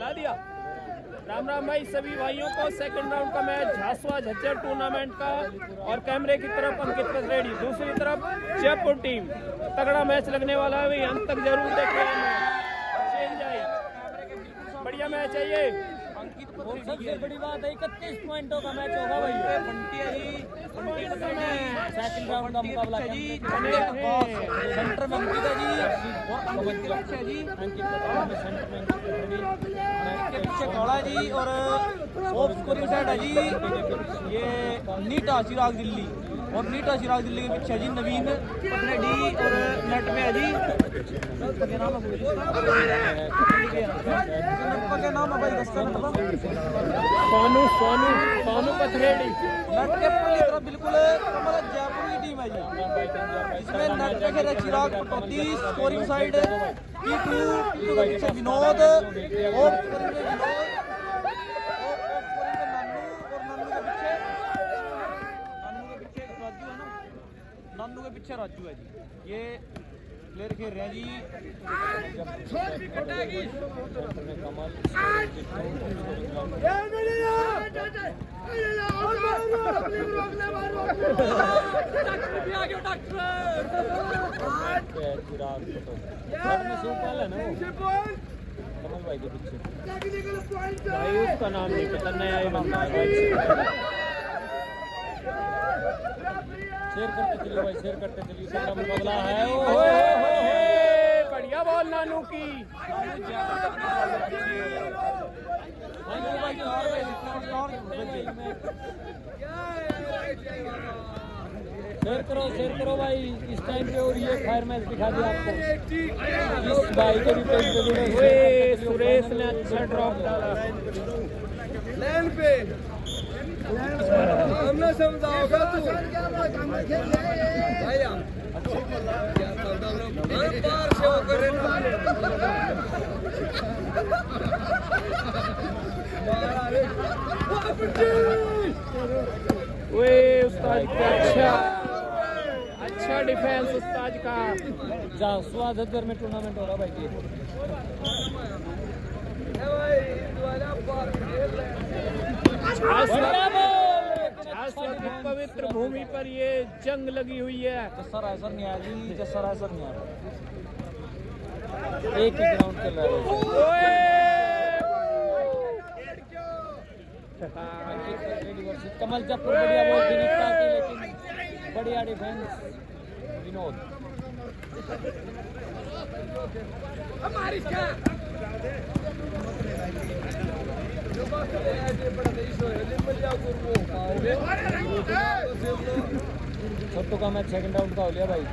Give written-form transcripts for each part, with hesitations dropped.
ला दिया। राम राम भाई सभी भाइयों को। सेकंड राउंड का मैच झांसवा झज्जर टूर्नामेंट का और कैमरे की तरफ अंकित पथरेड़ी, दूसरी तरफ जयपुर टीम। तगड़ा मैच लगने वाला है भाई, अंत तक जरूर देखें। बढ़िया मैच है ये। सबसे बड़ी बात है 31 पॉइंटों का मैच होगा भाई। सेकंड राउंड का मुकाबला सेंटर में अंकित है जी और पीछे कौड़ा जी और ऑफ स्कोरिंग साइड है जी ये नीटा चिराग दिल्ली और नीटा चिराग दिल्ली के पीछे जी नवीन पथरेडी और नेट पे है जी क्या नाम है भाई सोनू सोनू सोनू पथरेडी। नेट के तरफ बिल्कुल हमारा जयपुर की टीम है जी इसमें नेट पे खेल चिराग पटौदी स्कोरिंग साइड P2 के पीछे विनोद और स्कोरिंग पे विनोद और स्कोरिंग पे नानू और नानू के पीछे राजू है ना, नानू के पीछे राजू है जी। ये प्लेयर खेल रहे हैं जी कमल भाई के पीछे भाई उसका नाम नहीं पता, नया ही बंदा है। शेयर करते चलिए भाई, शेयर करते चलिए। पहला मुकाबला है बढ़िया बॉल नानू की। शेयर करो भाई इस टाइम पे। और ये फायर मैच दिखा दिया आपको इस भाई के भी पेज पे जुड़े। सुरेश ने अच्छा ड्रॉप डाला लाइन पे हमने समझाओगा तू भाई बार से वो करे वे उस्ताद का अच्छा डिफेंस उस्ताद का। झांसवा झज्जर में टूर्नामेंट हो रहा भाई जी। झांसवा की पवित्र भूमि पर ये जंग लगी हुई है। जसर ऐसा नहीं आया जी, जसर ऐसा नहीं आया। एक ही ग्राउंड चल रहा है। कमल जयपुर बढ़िया बॉल भी निकला थी लेकिन बढ़िया डिफेंस विनोद। छोटू का मैच सेकंड राउंड का हो लिया भाई।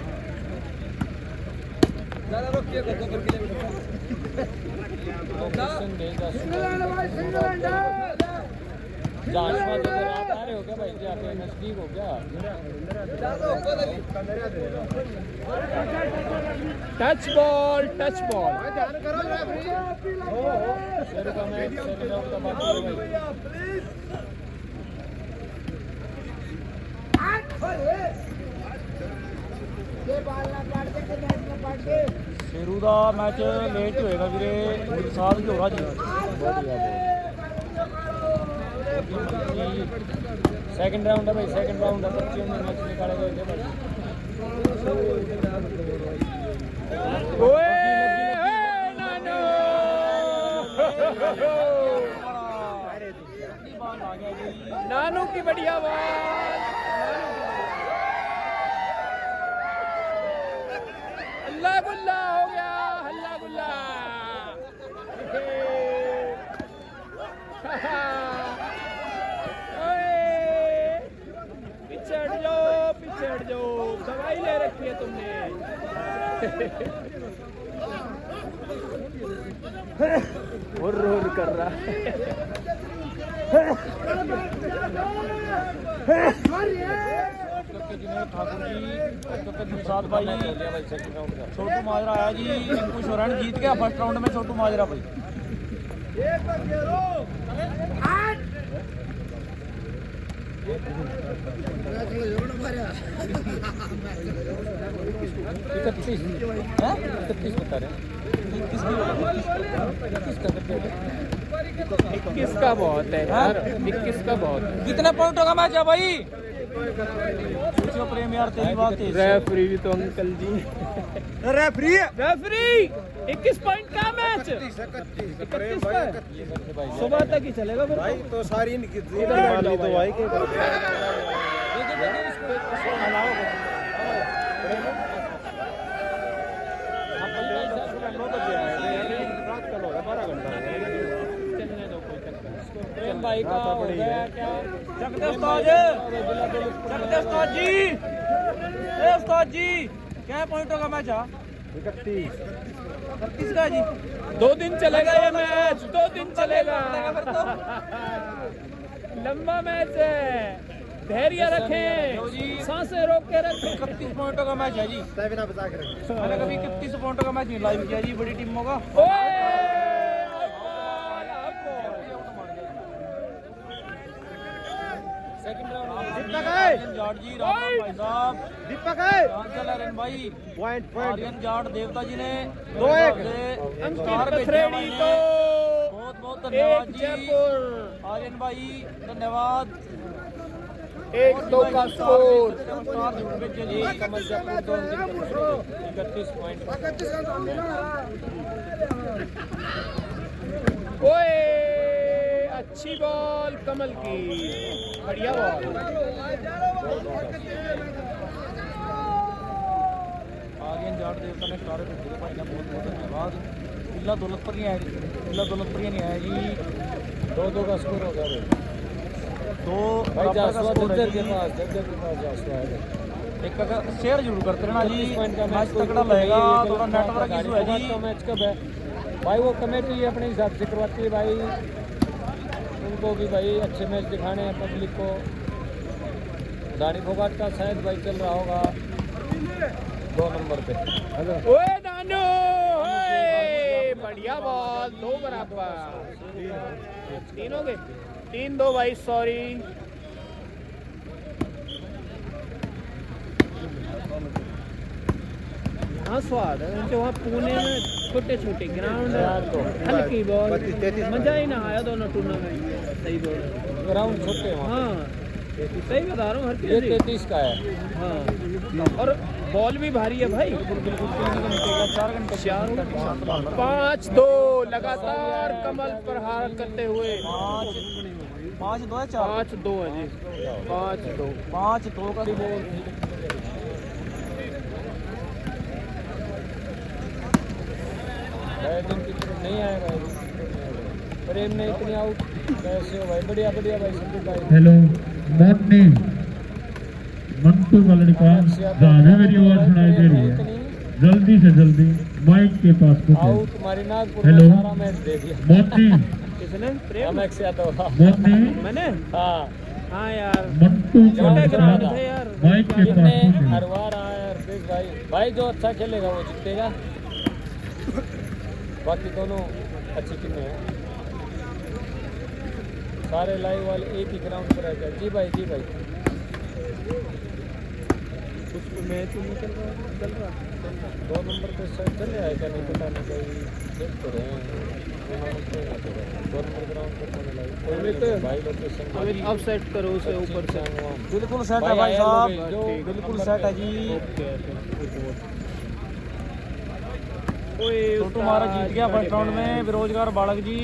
झांसवा जब आप आ रहे हो क्या भाई जी, आप नजदीक हो क्या? Touch ball touch ball. शेर का मैच सेकंड राउंड का बात है भाई। शेरू का मैच लेट होएगा वीरे, साल की होगा जी। सेकंड राउंड है भाई, सेकंड राउंड है। बच्चियों में मैच निकाले गए थे भाई। नानू की बढ़िया बॉल। हल्ला गुल्ला हो गया, हल्ला गुल्ला। पिछड़ जाओ, दवाई ले रखी है तुमने। हुर कर रहा ठाकुर जी साथ भाई छोटू माजरा आया जी। इनको शोरण जीत गया फर्स्ट राउंड में छोटू माजरा भाई। इकतीस बता रहे हैं। 21 का बहुत है यार, 21 का बहुत है। कितने पॉइंटों का मैच है भाई? सोचो प्रेम यार, तेरी बात है। रेफरी भी तो अंकल जी, रेफरी रेफरी 21 पॉइंट का मैच, 31 का है। सुबह तक ही चलेगा फिर भाई तो सारी इनकी इधर बैठ जाओ तो भाई के चलने दो, कोई चक्कर नहीं। प्रेम भाई का हो गया क्या? चकते उस्ताद, चकते उस्ताद जी, ए उस्ताद जी, क्या पॉइंटों का मैच है? 31 का जी। 2 दिन चलेगा ये मैच, 2 दिन चलेगा। लंबा मैच है, धैर्य रखें, सांसें रोक के रखें। 31 पॉइंटों का मैच है जी। मैंने कभी 31 पॉइंटों का मैच नहीं लाइव किया जी, बड़ी टीमों का। जाट जी, राम राम भाई साहब, दीपक है चांचल आर्यन भाई, पॉइंट आर्यन जाट देवता जी ने अंकित पथरेड़ी को बहुत बहुत धन्यवाद एक जी। जयपुर, आर्यन भाई धन्यवाद। 1-2 का स्कोर। नमस्कार जुड़ भेजे जी। कमल जयपुर 31 पॉइंट। ओए अच्छी बॉल कमल की, बढ़िया बॉल। आर्यन जाट देवता ने स्टार भेजे भाई ने, बहुत बहुत धन्यवाद। इला दौलतपुर नहीं आया जी, इला दौलतपुर नहीं आया जी। 2-2 का स्कोर हो गया दो भाई। बराबर का जासवा स्कोर है जज्जर जी। के पास, जज्जर के पास जासवा है। एक का शेयर जरूर करते रहना जी, 31 पॉइंट का मैच कोई तगड़ा तो नहीं लगेगा। है, थोड़ा नेटवर्क इशू है जी। का मैच कब है भाई? वो कमेटी अपने हिसाब से करवाती है भाई, उनको भी भाई अच्छे मैच दिखाने हैं पब्लिक को। दानी फोगाट का शायद भाई चल रहा होगा 2 नंबर पे। ओए दानू, ओए बढ़िया बॉल, 2 बराबर। 3 हो गए, 3-2 भाई, सॉरी। हाँ स्वाद है उनके वहाँ पुणे में, छोटे छोटे ग्राउंड, हल्की बॉल, मजा ही ना आया दोनों टूर्नामेंट में। सही बोल, ग्राउंड छोटे हैं। हाँ सही बता रहा हूँ, हर चीज 33 का है। हाँ और बॉल भी भारी है भाई। 5-2 लगातार कमल पर हार करते हुए। 5-2 है, 4 5-2 है जी, 5-2। 5-2 का बॉल। नहीं आएगा प्रेम ने इतनी आउट कैसे हो भाई? बढ़िया बढ़िया भाई संदीप भाई। हेलो मोटनी मंटू का लड़का, जहाँ मेरी आवाज सुनाई दे रही है, जल्दी से जल्दी माइक के पास पहुंचे। आउट हमारी नागपुर हेलो। में सारा मैच दे दिया। मोटनी किसने? प्रेम से आता हुआ। मोटनी मैंने? हाँ हाँ यार, मंटू का छोटे लड़का, ग्राउंड थे यार। माइक के पास कितने पहुंचे। हर बार आया यार भाई, भाई जो अच्छा खेलेगा वो जीतेगा। बाकी दोनों अच्छी टीमें हैं, सारे लाइव वाले एक ही ग्राउंड पर रहते हैं। जी भाई, जी भाई। कुछ मैच नहीं चल रहा, 2 नंबर पे शायद चल रहा है क्या, नहीं पता नहीं, कोई देख तो रहे हैं। 2 नंबर ग्राउंड पर होने लगे भाई। लोकेशन अब सेट करो उसे ऊपर से। बिल्कुल सेट है भाई साहब, बिल्कुल सेट है जी। छोटू महाराज जीत गया फर्स्ट राउंड में। बेरोजगार बालक जी,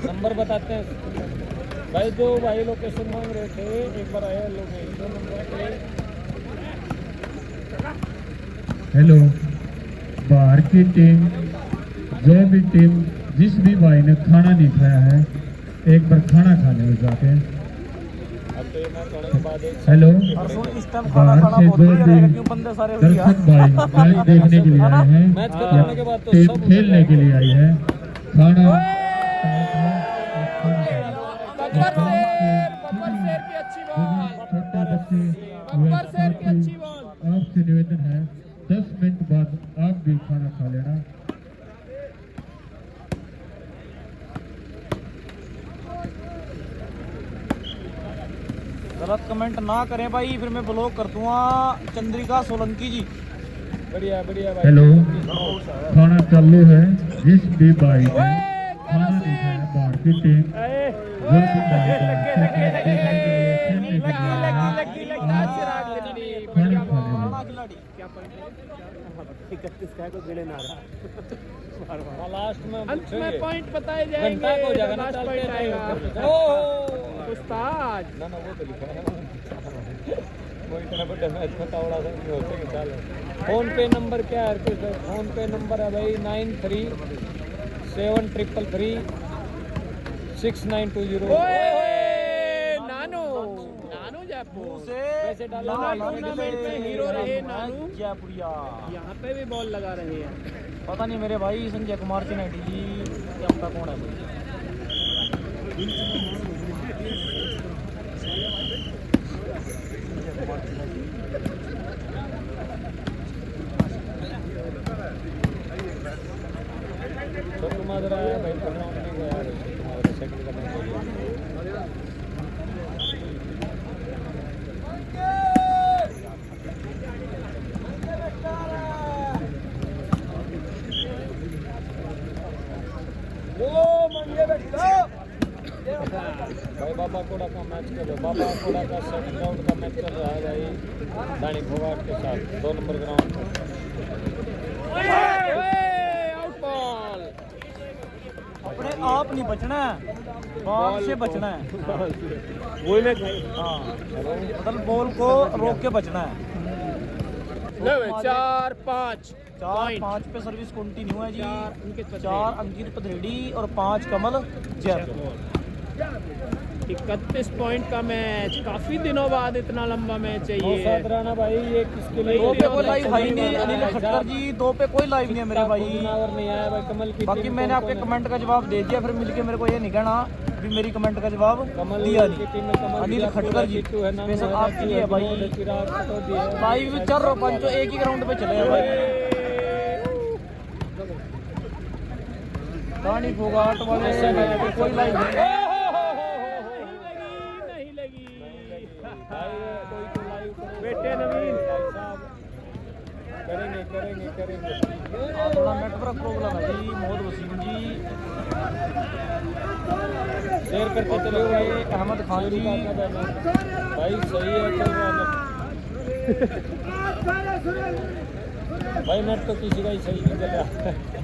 नंबर बताते हैं भाई। जो भाई लोकेशन मांग रहे थे, एक बार आया लोकेशन 2 नंबर पे। हेलो बाहर की टीम, जो भी टीम, जिस भी भाई ने खाना नहीं खाया है, एक बार खाना खाने में जाके। अब तो ये मैच होने के बाद एक हेलो परसों इस टाइम खाना बाहर खाना से बहुत 2 बढ़िया टीम रहेगा, क्यों बंदे सारे हो गया। दर्शक भाई मैच देखने के लिए आए हैं, मैच खत्म होने के बाद तो टीम सब खेलने के लिए आई है। खाना बब्बर शेर की अच्छी बॉल, छोटे बच्चे बब्बर शेर की अच्छी बॉल। आपसे निवेदन है 10 मिनट बाद आप भी खाना खा लेना। गलत कमेंट ना करें भाई, फिर मैं ब्लॉक कर दूंगा। चंद्रिका सोलंकी जी, बढ़िया बढ़िया भाई। हेलो, खाना चालू है। जिस भी भाई ने खाना नहीं खाया बाहर की टीम जो भी भाई खाना खा ले। लास्ट में अंत में पॉइंट बताए जाएंगे। घंटा को जाएगा ना, लास्ट चलते पॉइंट आएगा। रहो। उस्ताद ना ना वो तो लिखा है ना, वो इतना बड़ा मैच में तावड़ा सा नहीं होते कि चलो। फोन पे नंबर क्या है कुछ? फोन पे नंबर है भाई 9373336920। नानू नानू जयपुर से वैसे डाला टूर्नामेंट में हीरो रहे नानू जयपुरिया। यहाँ पे भी बॉल लगा रहे हैं। पता नहीं मेरे भाई संजय कुमार चिनेटी जी क्या पता कौन है भाई। छोटू माजरा है भाई, ग्राउंड में गया है तुम्हारे सेकंड करने के लिए। भाई बाबा कोड़ा का मैच कर रहे, बाबा कोड़ा का सेकंड राउंड का मैच चल रहा है भाई दानी फोगाट के साथ 2 नंबर ग्राउंड पर। Out ball. अपने आप नहीं बचना है, बॉल से बचना है। वही मैं हाँ, मतलब बॉल को रोक के बचना है। 4-5 4-5 पे सर्विस कंटिन्यू है जी। चार अंकित पटेल। 4 अंकित पधरेड़ी और 5 कमल जयपुर। 31 पॉइंट का मैच, काफी दिनों बाद इतना लंबा मैच है ये। साथ रहना भाई, ये किसके लिए? 2 पे कोई लाइव है ही नहीं अनिल खट्टर जी, 2 पे कोई लाइव नहीं है मेरे भाई। और नहीं आया भाई कमल की बाकी टीम मैंने आपके कमेंट का जवाब दे दिया, फिर मिलके मेरे को ये नहीं कहना भी मेरी कमेंट का जवाब कमल दिया की टीम में नहीं। कमल अनिल खट्टर जी स्पेशल आपके लिए है भाई। लाइव भी चल रहा पंचो एक ही ग्राउंड पे चले हैं भाई। रानी फोगाट वाले कोई लाइव नहीं। नहीं लगी। बेटे नवीन करेंगे करेंगे करेंगे। थोड़ा नेटवर्क प्रॉब्लम है जी। मोहम्मद वसीम जी शेयर करके चलो भाई। अहमद खान जी भाई सही है चल रहा है भाई, नेट तो किसी का ही सही नहीं चल रहा।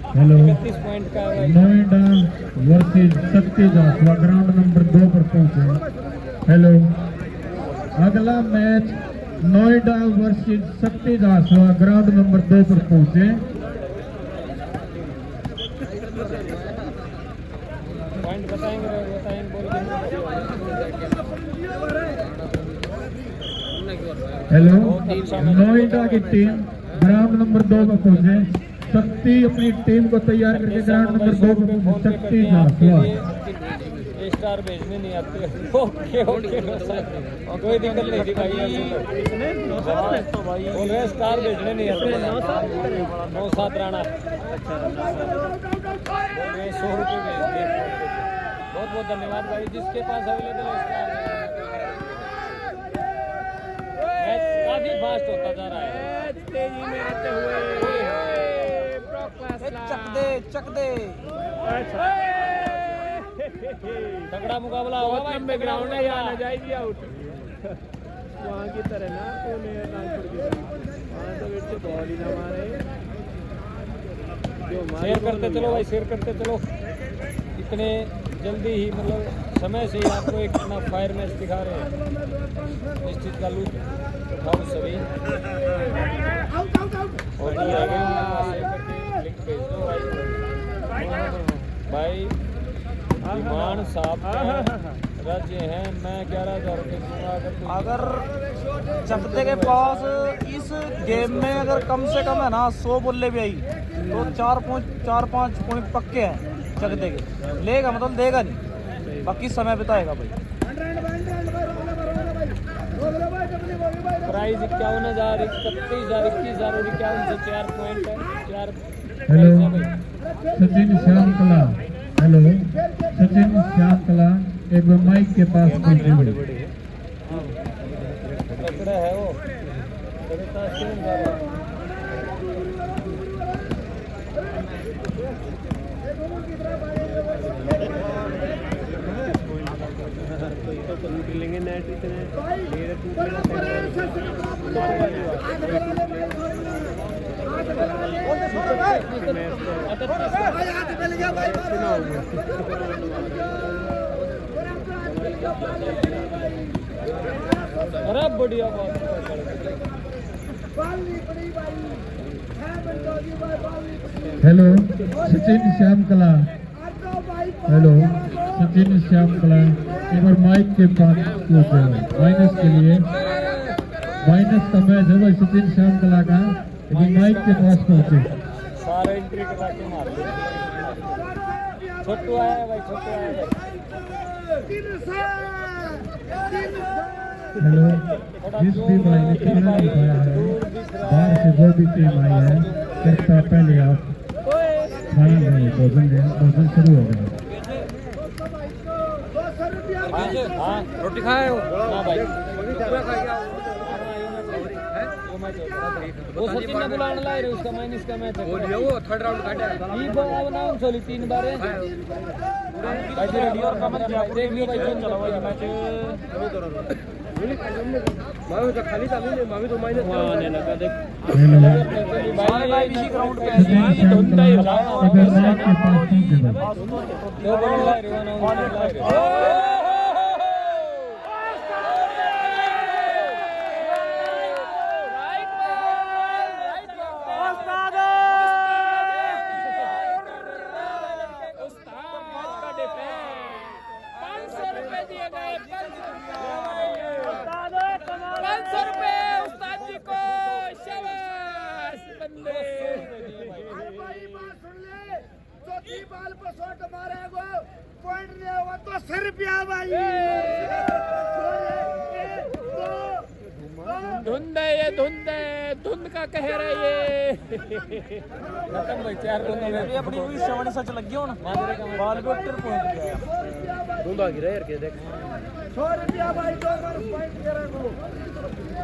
हेलो, 31 पॉइंट का है भाई। नोएडा वर्सेज शक्ति जासवा ग्राउंड नंबर 2 पर पहुंचे। हेलो, अगला मैच नोएडा वर्सेज शक्ति जासवा ग्राउंड नंबर 2 पर पहुंचे। पॉइंट बताएंगे बोल हेलो, नोएडा की टीम ग्राउंड नंबर 2 पर पहुंचे। शक्ति अपनी टीम को तैयार करके ग्राउंड नंबर 2 पर पहुंचे। शक्ति जासवा स्टार भेजने नहीं आते। ओके ओके कोई दिक्कत नहीं थी भाई। तो भाई बोल रहे स्टार भेजने नहीं आते। 9-7 राणा बोल रहे 100 रुपये भेज दिए। बहुत बहुत धन्यवाद भाई, जिसके पास अवेलेबल है स्टार। मैच काफी फास्ट होता जा रहा है। मैच तेजी में आते हुए चक दे तगड़ा मुकाबला होगा भाई। लंबे ग्राउंड है, यहाँ न जाएगी आउट। वहाँ की तरह ना पुणे नागपुर की तरह वहाँ तो बेटे बॉल ही ना मारे। शेयर करते चलो भाई, शेयर करते चलो। इतने जल्दी ही मतलब समय से ही आपको एक अपना फायर मैच दिखा रहे हैं। इस चीज़ का लूट उठाओ सभी। और जो आगे लिंक भेज दो भाई। डिमांड साहब राज्य है, मैं 11,000 रुपये दूंगा अगर चकते के पास इस गेम में अगर कम से कम है ना 100 बल्ले भी आई तो 4-5 पॉइंट पक्के हैं चकते के। लेगा मतलब देगा नहीं, बाकी समय बिताएगा भाई। प्राइस 51,000, 31,000, 21,000 और 51 से 4 पॉइंट है। 4 हेलो सचिन श्याम कला, हेलो सचिन श्याम कला, एक बार माइक के पास पहुंचे। तगड़ा है वो। लेंगे नेट इतने अरे बढ़िया बात। हेलो सचिन श्याम कला, हेलो सचिन श्याम कला, एक बार माइक के पास पहुंचे। माइनस के लिए, माइनस का मैच है भाई सचिन श्याम कला का, एक बार माइक के पास पहुंचे। सारे एंट्री करा के मार दो। छोटू आया भाई, छोटू आया भाई। हेलो जिस भी भाई ने कितना दिखाया है, बाहर से जो भी टीम आई है, कृपया पहले आप खाना लें, भोजन लें, भोजन शुरू हो गया। हाँ रोटी खाए हो? हाँ भाई। वो सचिन ने बुलाने लाए रे, उसका माइनस का मैच है। वो थर्ड राउंड काटा है। ये बार नाम चली 3 बार है भाई। रेडी और कमर देख लियो भाई, कौन चला भाई मैच। मामी तो खाली चालू नहीं, मामी तो माइनस आने लगा देख। सारे भाई इसी ग्राउंड पे सचिन श्याम कला, एक बार माइक के पास पहुंचे भाई। दो बॉल लाए रे, लाए रे। बाल पर शॉट मारेगा, पॉइंट नहीं होगा तो ₹100 भाई। धुंध है ये, धुंध है, धुंध का कहर है ये। खत्म भाई, 4 मेरी अपनी भी 70 सच लगी हो ना, बाल पे ऊपर पहुंच गया। धुंध आ गिरा यार, क्या देख। ₹100 भाई, 2 बार पॉइंट करेगा।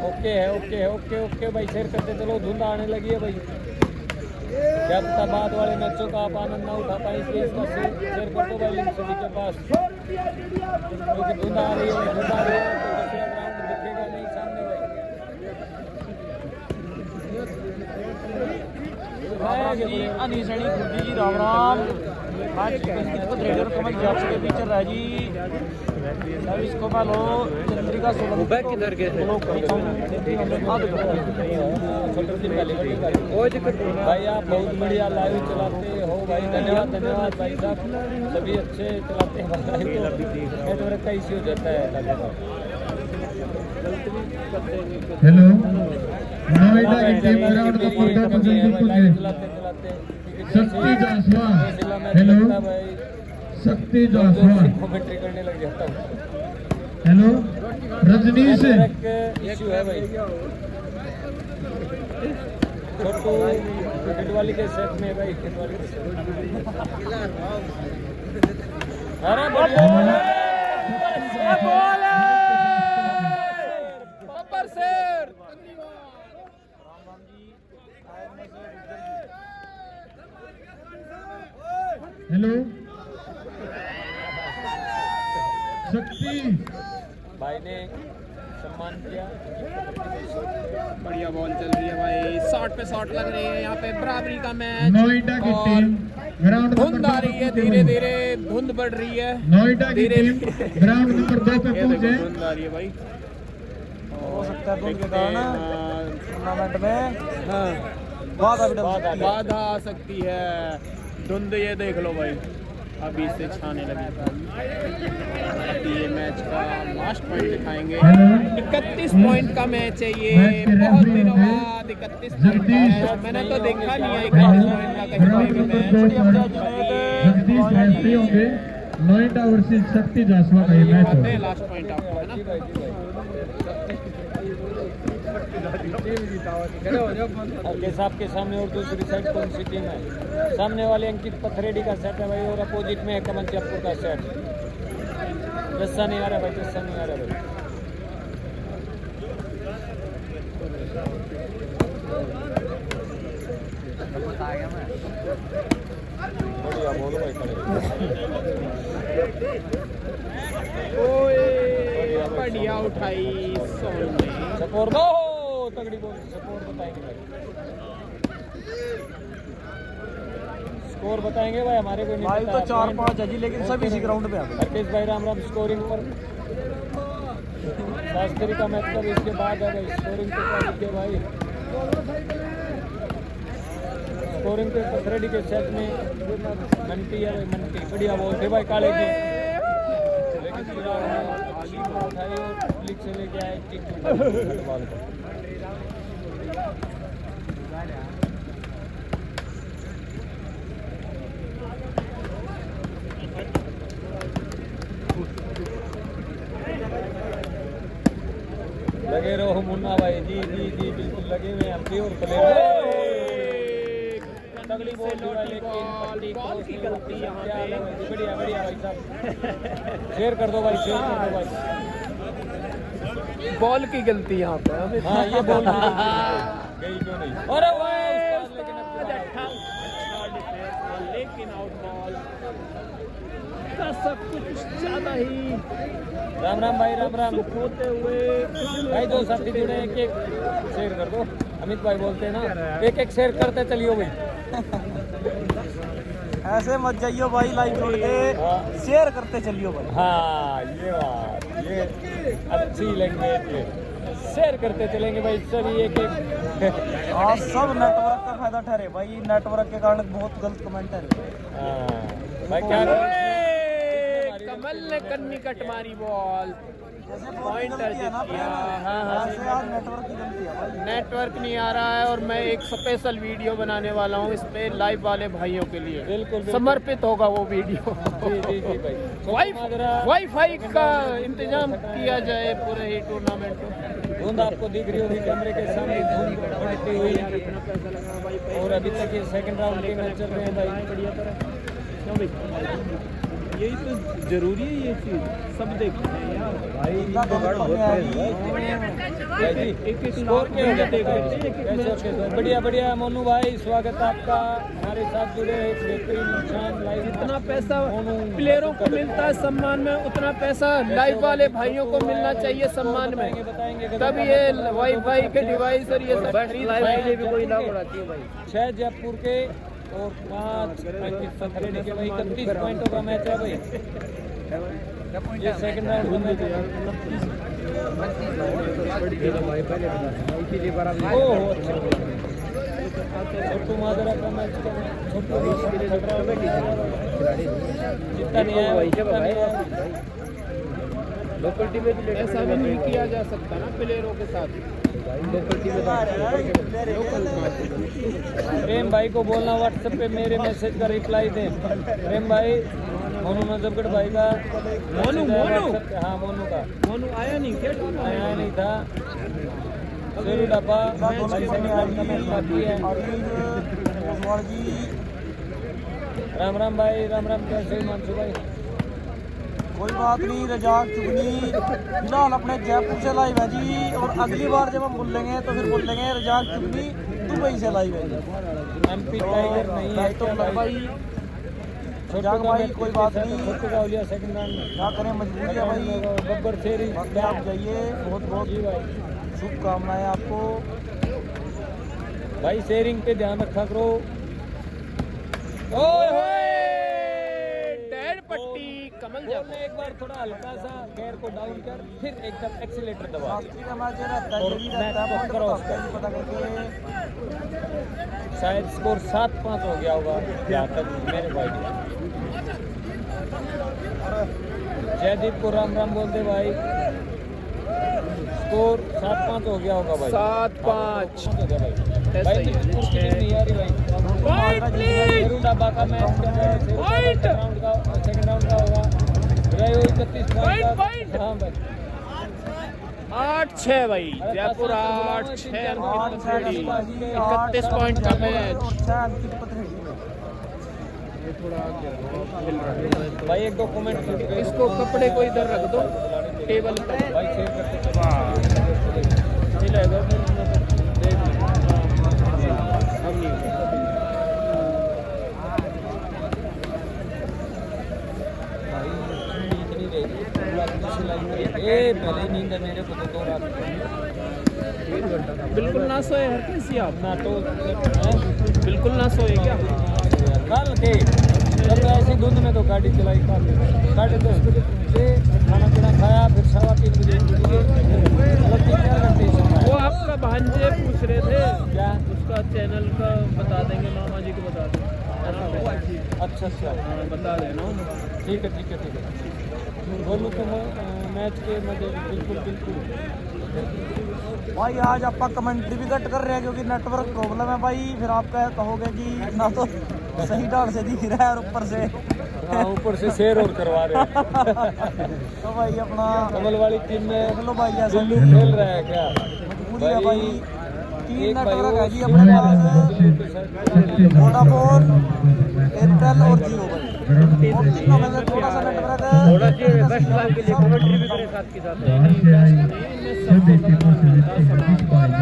ओके है, ओके है, ओके ओके भाई, शेयर करते चलो। धुंध आने लगी है भाई। क्या पता बाद वाले मैचों का आप आनंद ना उठा पाए, इसलिए इसका शेयर कर दो भाई लिंक सभी के पास। क्योंकि धुंध आ रही है, धुंध आ रही है तो दूसरा ग्राउंड दिखेगा नहीं सामने भाई। जी अनिशणी गुड्डी जी राम राम। आज कितने ट्रेडर कमल जॉब के बीच रहा जी। अब इसको मैं लो चंद्रिका सोलंकी बैक किधर गए थे? कोई दिक्कत नहीं भाई, आप बहुत बढ़िया लाइव चलाते हो भाई। धन्यवाद धन्यवाद भाई साहब, सभी अच्छे चलाते हैं भाई। नेटवर्क का इश्यू हो जाता है। हेलो नोएडा की टीम ग्राउंड नंबर 2 पर पहुंचे। शक्ति जायसवाल, हेलो शक्ति जायसवाल, कमेंट्री करने लग जाता हूँ। हेलो रजनीश, इश्यू है भाई। छोटू किटवाली के सेट में भाई, किटवाली के सेट। अरे बढ़िया बब्बर शेर। हेलो शक्ति भाई ने सम्मान किया। बढ़िया बॉल चल रही है भाई, शॉट पे शॉट लग रही है यहाँ पे, बराबरी का मैच। नोएडा की टीम ग्राउंड धुंध नंबर आ रही है, धीरे धीरे धुंध बढ़ रही है। नोएडा की टीम ग्राउंड नंबर 2 पे ये देखो पहुंचे। धुंध आ रही है भाई। हो सकता है धुंध के कारण टूर्नामेंट में हाँ बाधा आ सकती है। धुंध ये देख लो भाई, अभी से छाने लगी। अभी ये मैच का लास्ट पॉइंट दिखाएंगे। 31 पॉइंट का मैच है ये, बहुत दिनों बाद 31 पॉइंट का मैच। मैंने तो देखा नहीं है 31 पॉइंट का कहीं पे मैच। जगदीश भाई फ्री होंगे। नोएडा वर्सेस शक्ति जायसवाल का ये मैच होगा। लास्ट पॉइंट आपको है ना। केस आपके सामने और दूसरी साइड कौन सी टीम है? सामने वाले अंकित पथरेडी का सेट है भाई और अपोजिट में है कमल जयपुर का सेट। जस्सा नहीं आ रहा भाई, जस्सा नहीं आ रहा भाई। बढ़िया बोलो भाई खड़े। ओए बढ़िया उठाई सोन ने। स्कोर दो तगड़ी बोल, स्कोर बताएंगे भाई, स्कोर बताएंगे भाई, हमारे को नहीं भाई पता। तो 4-5 है जी, लेकिन सब इसी ग्राउंड पे आ गए। हरकेश भाई राम राम। स्कोरिंग पर शास्त्री का मतलब इसके बाद है भाई। स्कोरिंग पे क्या लिखे भाई? स्कोरिंग पे पथरेडी के सेट में मंटी है भाई, मंटी बढ़िया बोलते भाई काले की। लेकिन पूरा अच्छी बॉल उठाई और क्लिक से लेके आए टिक बॉल को। लगे रहो मुन्ना भाई। जी जी जी बिल्कुल लगे हुए हैं हम भी। और प्लेयर तगड़ी बॉल लेकिन पट्टी बॉल की गलती यहाँ पे। बढ़िया बढ़िया भाई साहब। शेयर कर दो भाई, शेयर कर दो भाई। बॉल की गलती यहाँ पे। हाँ ये बॉल गई क्यों नहीं? अरे भाई लेकिन आउट बॉल का सब कुछ ज्यादा ही। राम राम भाई, राम राम। होते हुए भाई दो साथी जुड़े, एक एक शेयर कर दो। अमित भाई बोलते हैं ना, एक एक शेयर करते चलियो भाई। ऐसे मत जाइयो भाई, लाइव जोड़ के शेयर करते चलियो भाई। हाँ ये बात, ये अच्छी लैंग्वेज है। शेयर करते चलेंगे भाई सभी एक एक। हाँ सब नेटवर्क का फायदा ठहरे भाई, नेटवर्क के कारण बहुत गलत कमेंट है। हाँ भाई क्या कमल ने कन्नी कट मारी बॉल। पॉइंट नेटवर्क की गलती है भाई। नेटवर्क नहीं आ रहा है और मैं एक स्पेशल वीडियो बनाने वाला हूँ इस पे लाइव वाले भाइयों के लिए। बिल्कुल समर्पित होगा वो वीडियो। जी जी जी भाई। वाईफाई का इंतजाम किया जाए पूरे ही टूर्नामेंट में। धुंध आपको दिख रही होगी कैमरे के सामने, धुंध बढ़ती हुई। और अभी तक ये सेकंड राउंड के मैच चल रहे हैं भाई। बढ़िया तरह यही तो जरूरी है, ये चीज सब देखते हैं यार भाई। बढ़िया बढ़िया मोनू भाई, स्वागत है आपका हमारे साथ जुड़े एक बेहतरीन इंसान लाइव। जितना पैसा प्लेयरों को मिलता है सम्मान में, उतना पैसा लाइव वाले भाइयों को मिलना चाहिए सम्मान में। बताएंगे तब ये वाईफाई के डिवाइस और ये सब खरीद भी कोई लाभ उड़ाती है भाई। 6 जयपुर के और 5 पथरेडी के भाई 31 पॉइंटों का मैच है भाई। ये सेकंड राउंड का मैच है। छोटू माजरा का मैच छोटू जितना नहीं है लोकल टीम में ऐसा भी नहीं किया जा सकता ना प्लेयरों के साथ। लोकल टीम प्रेम भाई को बोलना व्हाट्सएप पे मेरे मैसेज का रिप्लाई दें। प्रेम भाई मोनू नजफगढ़ भाई का मोनू हाँ मोनू का मोनू आया नहीं क्या? आया नहीं था। शेरू डब्बा बाकी है। राम राम भाई, राम राम। कैसे मानसू भाई? कोई बात नहीं, रजाक चुगनी फिलहाल अपने जयपुर से लाइव है जी। और अगली बार जब हम बोलेंगे तो फिर बोलेंगे रजाक चुगनी दुबई से लाइव है। एमपी टाइगर नहीं है तो भाई रजाक भाई कोई बात नहीं, छोटू का लिया सेकंड राउंड में। क्या करें, मजबूरी है भाई। बब्बर शेरी वक्त आप जाइए, बहुत बहुत जी भाई। शुभकामनाएं आपको भाई। शेयरिंग पे ध्यान रखा करो। ओए होए डेड पट्टी कमल बॉल में एक बार थोड़ा हल्का सा गेयर को डाउन कर, फिर एकदम एक्सीलेटर दबा। शास्त्री का मैच रहता है, और ये भी मैच रहता है, को पॉइंट क्रॉस पता करके। शायद स्कोर 7-5 हो गया होगा जहाँ तक मेरे भाई। जयदीप को राम राम बोल दे भाई। स्कोर 7-5 हो गया होगा भाई। 7-5 हो गया भाई। भाई नहीं आ रही भाई। शेरू डब्बा का मैच चल रहा है। सेकंड राउंड का होगा। रहे हुई 31 पॉइंट। हाँ भाई 8-6 भाई, जयपुर 8-6 अंकित पथरेड़ी, 31 पॉइंट का मैच। भाई एक दो कमेंट इसको कपड़े को इधर रख दो टेबल पे। मिलेगा फिर देख लो। अब नहीं होगा। पहले नींद है मेरे को तो 2 रात बिल्कुल ना सोए हर किसी आप ना तो बिल्कुल ना सोए क्या? कल के जब तो ऐसी धुंध में तो गाड़ी चलाई 10:30 बजे से खाना पीना खाया, फिर 3:15 बजे मतलब 3-4 घंटे वो आपका भांजे पूछ रहे थे क्या? उसका चैनल का बता देंगे, मामा जी को बता देंगे। अच्छा हाँ, बता देना। ठीक है बोलूँ तो मैच के मजे बिल्कुल भाई आज आप कमेंट्री भी कट कर रहे हैं क्योंकि नेटवर्क प्रॉब्लम है भाई। फिर आप कहोगे कि ना तो सही ढंग से दिख रहा है और ऊपर से शेयर और करवा रहे हैं। तो भाई अपना कमल वाली टीम में देख लो भाई ऐसा खेल रहा है क्या? मजबूरी है भाई, 3 नेटवर्क है जी अपने पास, वोडाफोन, एयरटेल और जियो भाई। और तीनों में से थोड़ा सा नेटवर्क है, कमेंट्री भी करे साथ के साथ।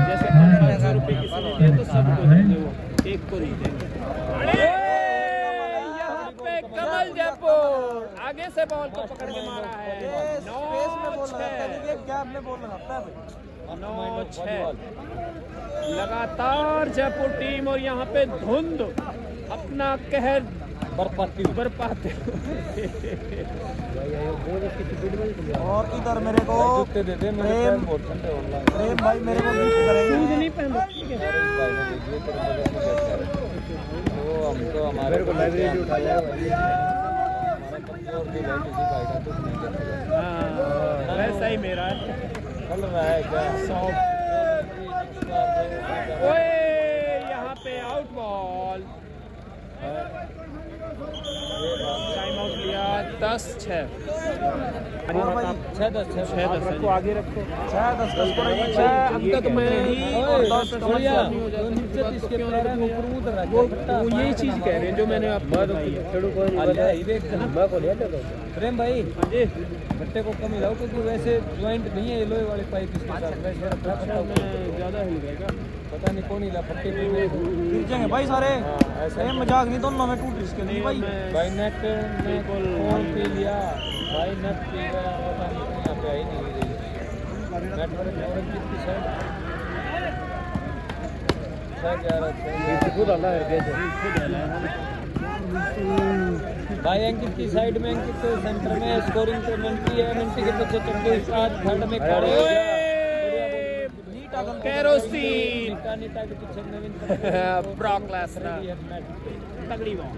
जैसे 500 रुपए किसी ने दिए तो सबको देंगे, वो एक को नहीं देंगे। यहाँ पे कमल जयपुर आगे से बॉल को पकड़ के मारा है। 9-6 लगातार जयपुर टीम और यहाँ पे धुंध अपना कहर बरपाते और इधर मेरे को प्रेम भाई मेरे को गिफ्ट करेंगे। नहीं पहन हमको हमारे को लाइब्रेरी उठा जाए वैसा ही मेरा चल रहा है क्या? ओए यहाँ पे आउट बॉल, टाइम आउट लिया। 10-6 को आगे रखो। 6-10 अब तक मैं वो यही चीज कह रहे हैं जो मैंने आपको बताई है। प्रेम भाई भट्टे को कम हिलाओ क्योंकि वैसे ज्वाइंट नहीं है ये लोहे वाले पाइप इसके साथ ज्यादा हिल गएगा, पता नहीं कौन हिला फट्टे गिर जाएंगे भाई सारे। ऐसा मजाक नहीं, दोनों में टूट इसके लिए भाई नेट में फोन पी लिया भाई, नेट पी गया पता नहीं यहाँ पे आई नहीं नेटवर्क किसकी साइड खुद आना है भाई। अंकित की साइड में, अंकित के सेंटर में स्कोरिंग पे मिनटी है, मिनटी के 75 आज थर्ड में खड़े केरोसिन नीटा के पीछे नवीन ब्रॉक लेसनर तगड़ी बॉल।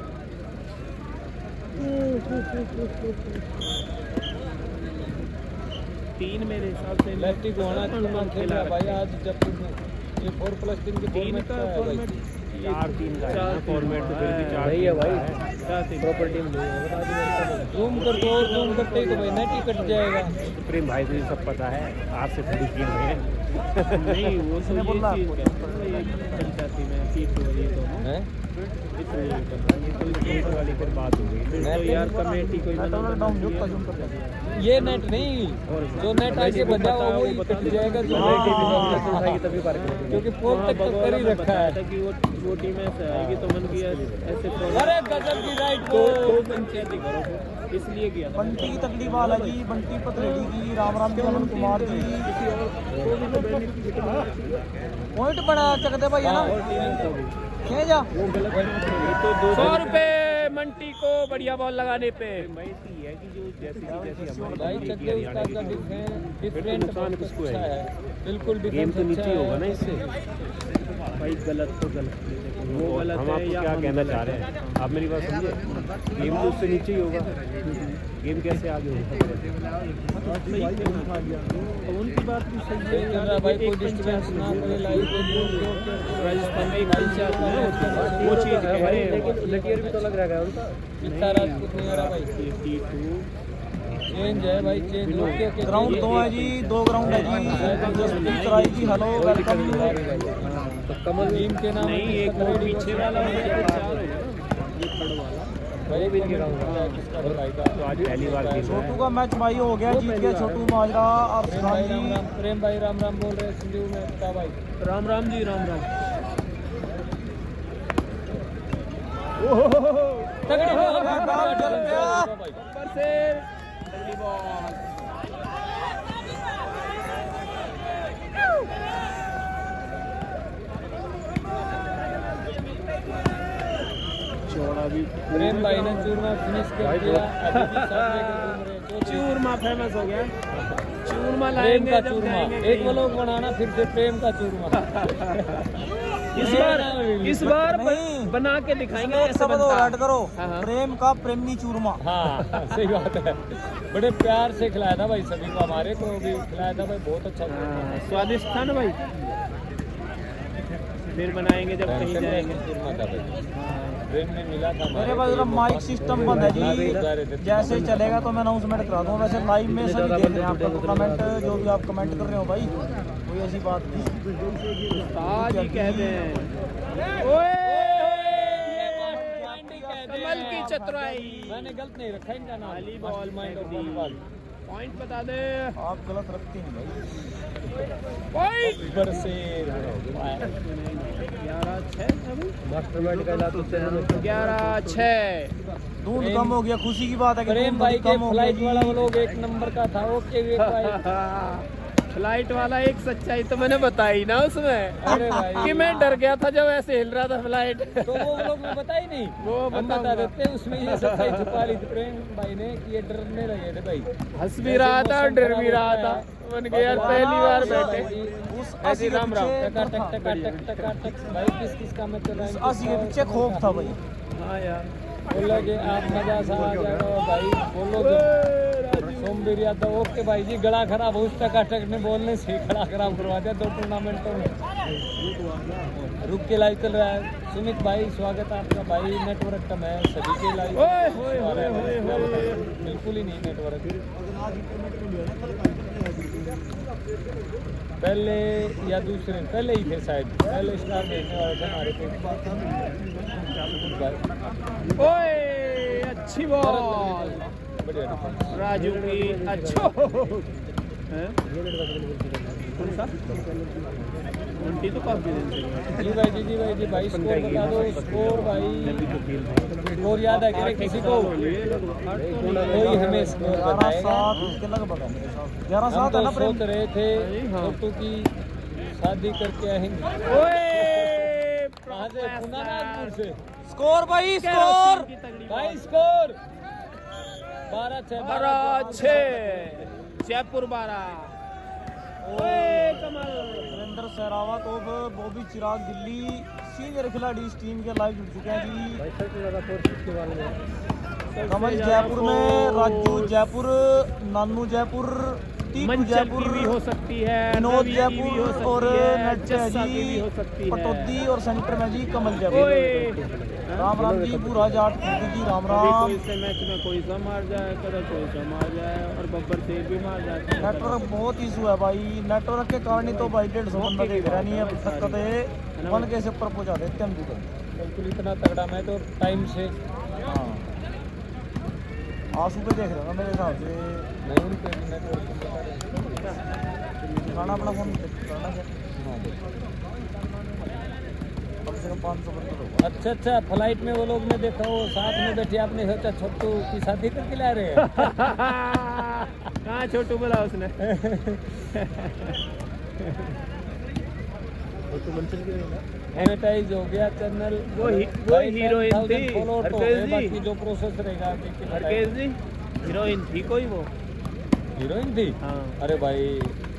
तीन मेरे हिसाब से लेफ्टी को होना खेला भाई आज जब ये 4+3 के 3 का फॉर्मेट 4-3 का फॉर्मेट तो फिर भी 4 नहीं है भाई, प्रॉपर्टी में जूम कर दो और जूम करते ही तो भाई नेट ही कट जाएगा। प्रेम भाई तुझे सब पता है, आपसे थोड़ी किए हुए हैं। नहीं वो तो ये चीज पंचायती में पीक हो रही तो हैं इसलिए वाली फिर बात हो गई तो यार कमेटी कोई ये नेट नहीं, जो नेट आगे बजा हुआ वो ही कट जाएगा जो तभी बार क्योंकि पोल तक तो कर ही रखा है कि वो टीम ऐसे आएगी तो मन किया ऐसे अरे गजब की राइट दो पंचायती करो इसलिए किया था। बंटी की तकलीफ वाला जी, बंटी पथरेड़ी की, राम जी अमन कुमार जी पॉइंट बड़ा चकते भाई है ना। जा 100 रुपए मंटी को बढ़िया बॉल लगाने पे। है कि जो जैसी भाई चकते उसका डिफरेंट नुकसान किसको है? बिल्कुल गेम तो नीचे होगा ना इससे। भाई गलत तो गलत वो गलत हम है आपको या क्या कहना चाह रहे हैं, आप मेरी बात समझे? गेम तो उससे नीचे ही होगा, गेम कैसे आगे होगा? उनकी बात भी सही है भाई कोई डिस्टर्बेंस ना करे लाइव राजस्थान में एक पंचायत है वो चीज कह रहे हैं लकीर भी तो लग रहा है उनका इतना राजपूत नहीं आ रहा भाई। 82 चेंज है भाई, चेंज ग्राउंड 2 है जी, 2 ग्राउंड है जी। Jasprit Rai ji hello welcome. कमल टीम के नाम नहीं, एक वो पीछे वाला हो गया, 4 हो गया ना, ये थर्ड वाला। भाई भी किसका बताई का तो आज पहली बार खेल रहा छोटू का मैच भाई हो गया, जीत गया छोटू माजरा। और प्रेम भाई राम राम बोल रहे हैं संजीव में बता भाई। है। राम राम जी, राम राम। तगड़ी बॉल चल गया ऊपर से तगड़ी बॉल। चौड़ा भी प्रेम भाई ने चूरमा फिनिश कर दिया। अभी भी सब लेकर घूम रहे हैं। चूरमा फेमस हो गया। चूरमा प्रेम लाएंगे का जब चूरमा, जाएंगे एक कहीं। व्लॉग बनाना फिर से प्रेम का चूरमा। इस बार नहीं। बना के दिखाएंगे ऐसा सब बनता है। ऐड करो हाँ, हाँ। प्रेम का प्रेमी चूरमा। हाँ सही बात है, बड़े प्यार से खिलाया था भाई सभी को, हमारे को भी खिलाया था भाई, बहुत अच्छा हाँ, स्वादिष्ट था ना भाई। फिर बनाएंगे जब कहीं जाएंगे। चूरमा था भाई, ट्रेन में मिला था। मेरे पास माइक सिस्टम बंद है जी, जैसे चलेगा तो मैं अनाउंसमेंट करा दूँ। वैसे लाइव में सभी देख रहे हैं आपका कमेंट, जो भी आप कमेंट कर रहे हो भाई, कोई ऐसी बात नहीं। आज ही कहते हैं ओए कमल की चतुराई। मैंने गलत नहीं रखा इनका नाम, खाली बॉल माइंड फेंक दी। पॉइंट बता दे। आप गलत रखते हैं भाई। पॉइंट ऊपर से 11-6। दूध कम हो गया, खुशी की बात है। प्रेम भाई के फ्लाइट वाला वो लोग 1 नंबर का था। ओके फ्लाइट वाला एक सच्चाई तो मैंने बताई ना उसमें। अरे भाई कि मैं डर गया था जब ऐसे हिल रहा था फ्लाइट। तो वो लोग में बताई नहीं, वो हम बता देते हैं। उसमें ये सच्चाई छुपा ली थी प्रेम भाई ने कि ये डरने लगे थे भाई, हंस भी रहा था और डर भी रहा था। मन के यार पहली बार बैठे ऐसे राम राम। टका टक टका टक टका टक भाई, किस किस का मैच चल रहा है? 80 के पीछे खौफ था भाई। हाँ यार बोलोगे आप मजा सा आ जाएगा भाई, बोलोगे सोमवीर यादव। ओके भाई जी, गला खराब उस टकाटक ने बोलने से गला खराब करवा दिया 2 टूर्नामेंटों में। रुक के लाइव चल रहा है। सुमित भाई स्वागत है आपका भाई। नेटवर्क कम है सभी के लाइव, बिल्कुल ही नहीं नेटवर्क। पहले या दूसरे पहले ही थे शायद, पहले स्टार देखने वाले थे हमारे पे। ओए अच्छी बॉल राजू की। अच्छा कौन सा उल्टी तो काफी जी भाई जी भाई स्कोर बता दो। स्कोर भाई स्कोर याद है क्या किसी को? कोई हमें स्कोर बताएगा। 11-7 है ना। सोच रहे थे छोटू की शादी करके आएंगे। ओए कहाँ से? नागपुर से। स्कोर भाई, स्कोर भाई, स्कोर 12-6 जयपुर 12। ओए कमल। सुरेंद्र सहरावत और बॉबी चिराग दिल्ली सीनियर खिलाड़ी इस टीम के लाइव जुड़ चुके हैं जी। कमल जयपुर में, राजू जयपुर, नानू जयपुर, टीकू मंचल जयपुर की भी हो सकती है, विनोद रवि की भी जयपुर हो सकती और है, नेट जस्सा की भी जी हो सकती है। पटौदी और सेंटर में जी कमल ओए जयपुर। राम राम जी, पूरा जाट जी राम कभी राम। कोई से मैच में कोई सा मार जाए, कभी कोई सा मार जाए और बब्बर से भी मार जाते हैं। नेटवर्क बहुत इशू है भाई, नेटवर्क के कारण ही तो भाई 150 बंदा देख रहा नहीं है अब तक। कदे 1 के से ऊपर पहुंचा देते हम भी बिल्कुल इतना तगड़ा मैं तो टाइम से। हाँ आंसू पे देख रहा था मेरे हिसाब से। नहीं उन पे नेटवर्क खाना अपना फोन करना है। कम से कम 500 बंदे होगा। अच्छा फ्लाइट में वो लोग ने देखा, वो साथ में बैठे, आपने सोचा छोटू की शादी करके ला रहे हैं। कहाँ छोटू बोला उसने। एडवर्टाइज हो गया चैनल। वो हीरोइन थी हरकेश जी। बाकी जो प्रोसेस रहेगा हरकेश जी हीरोइन थी कोई वो। हीरोइन थी। हाँ। अरे भाई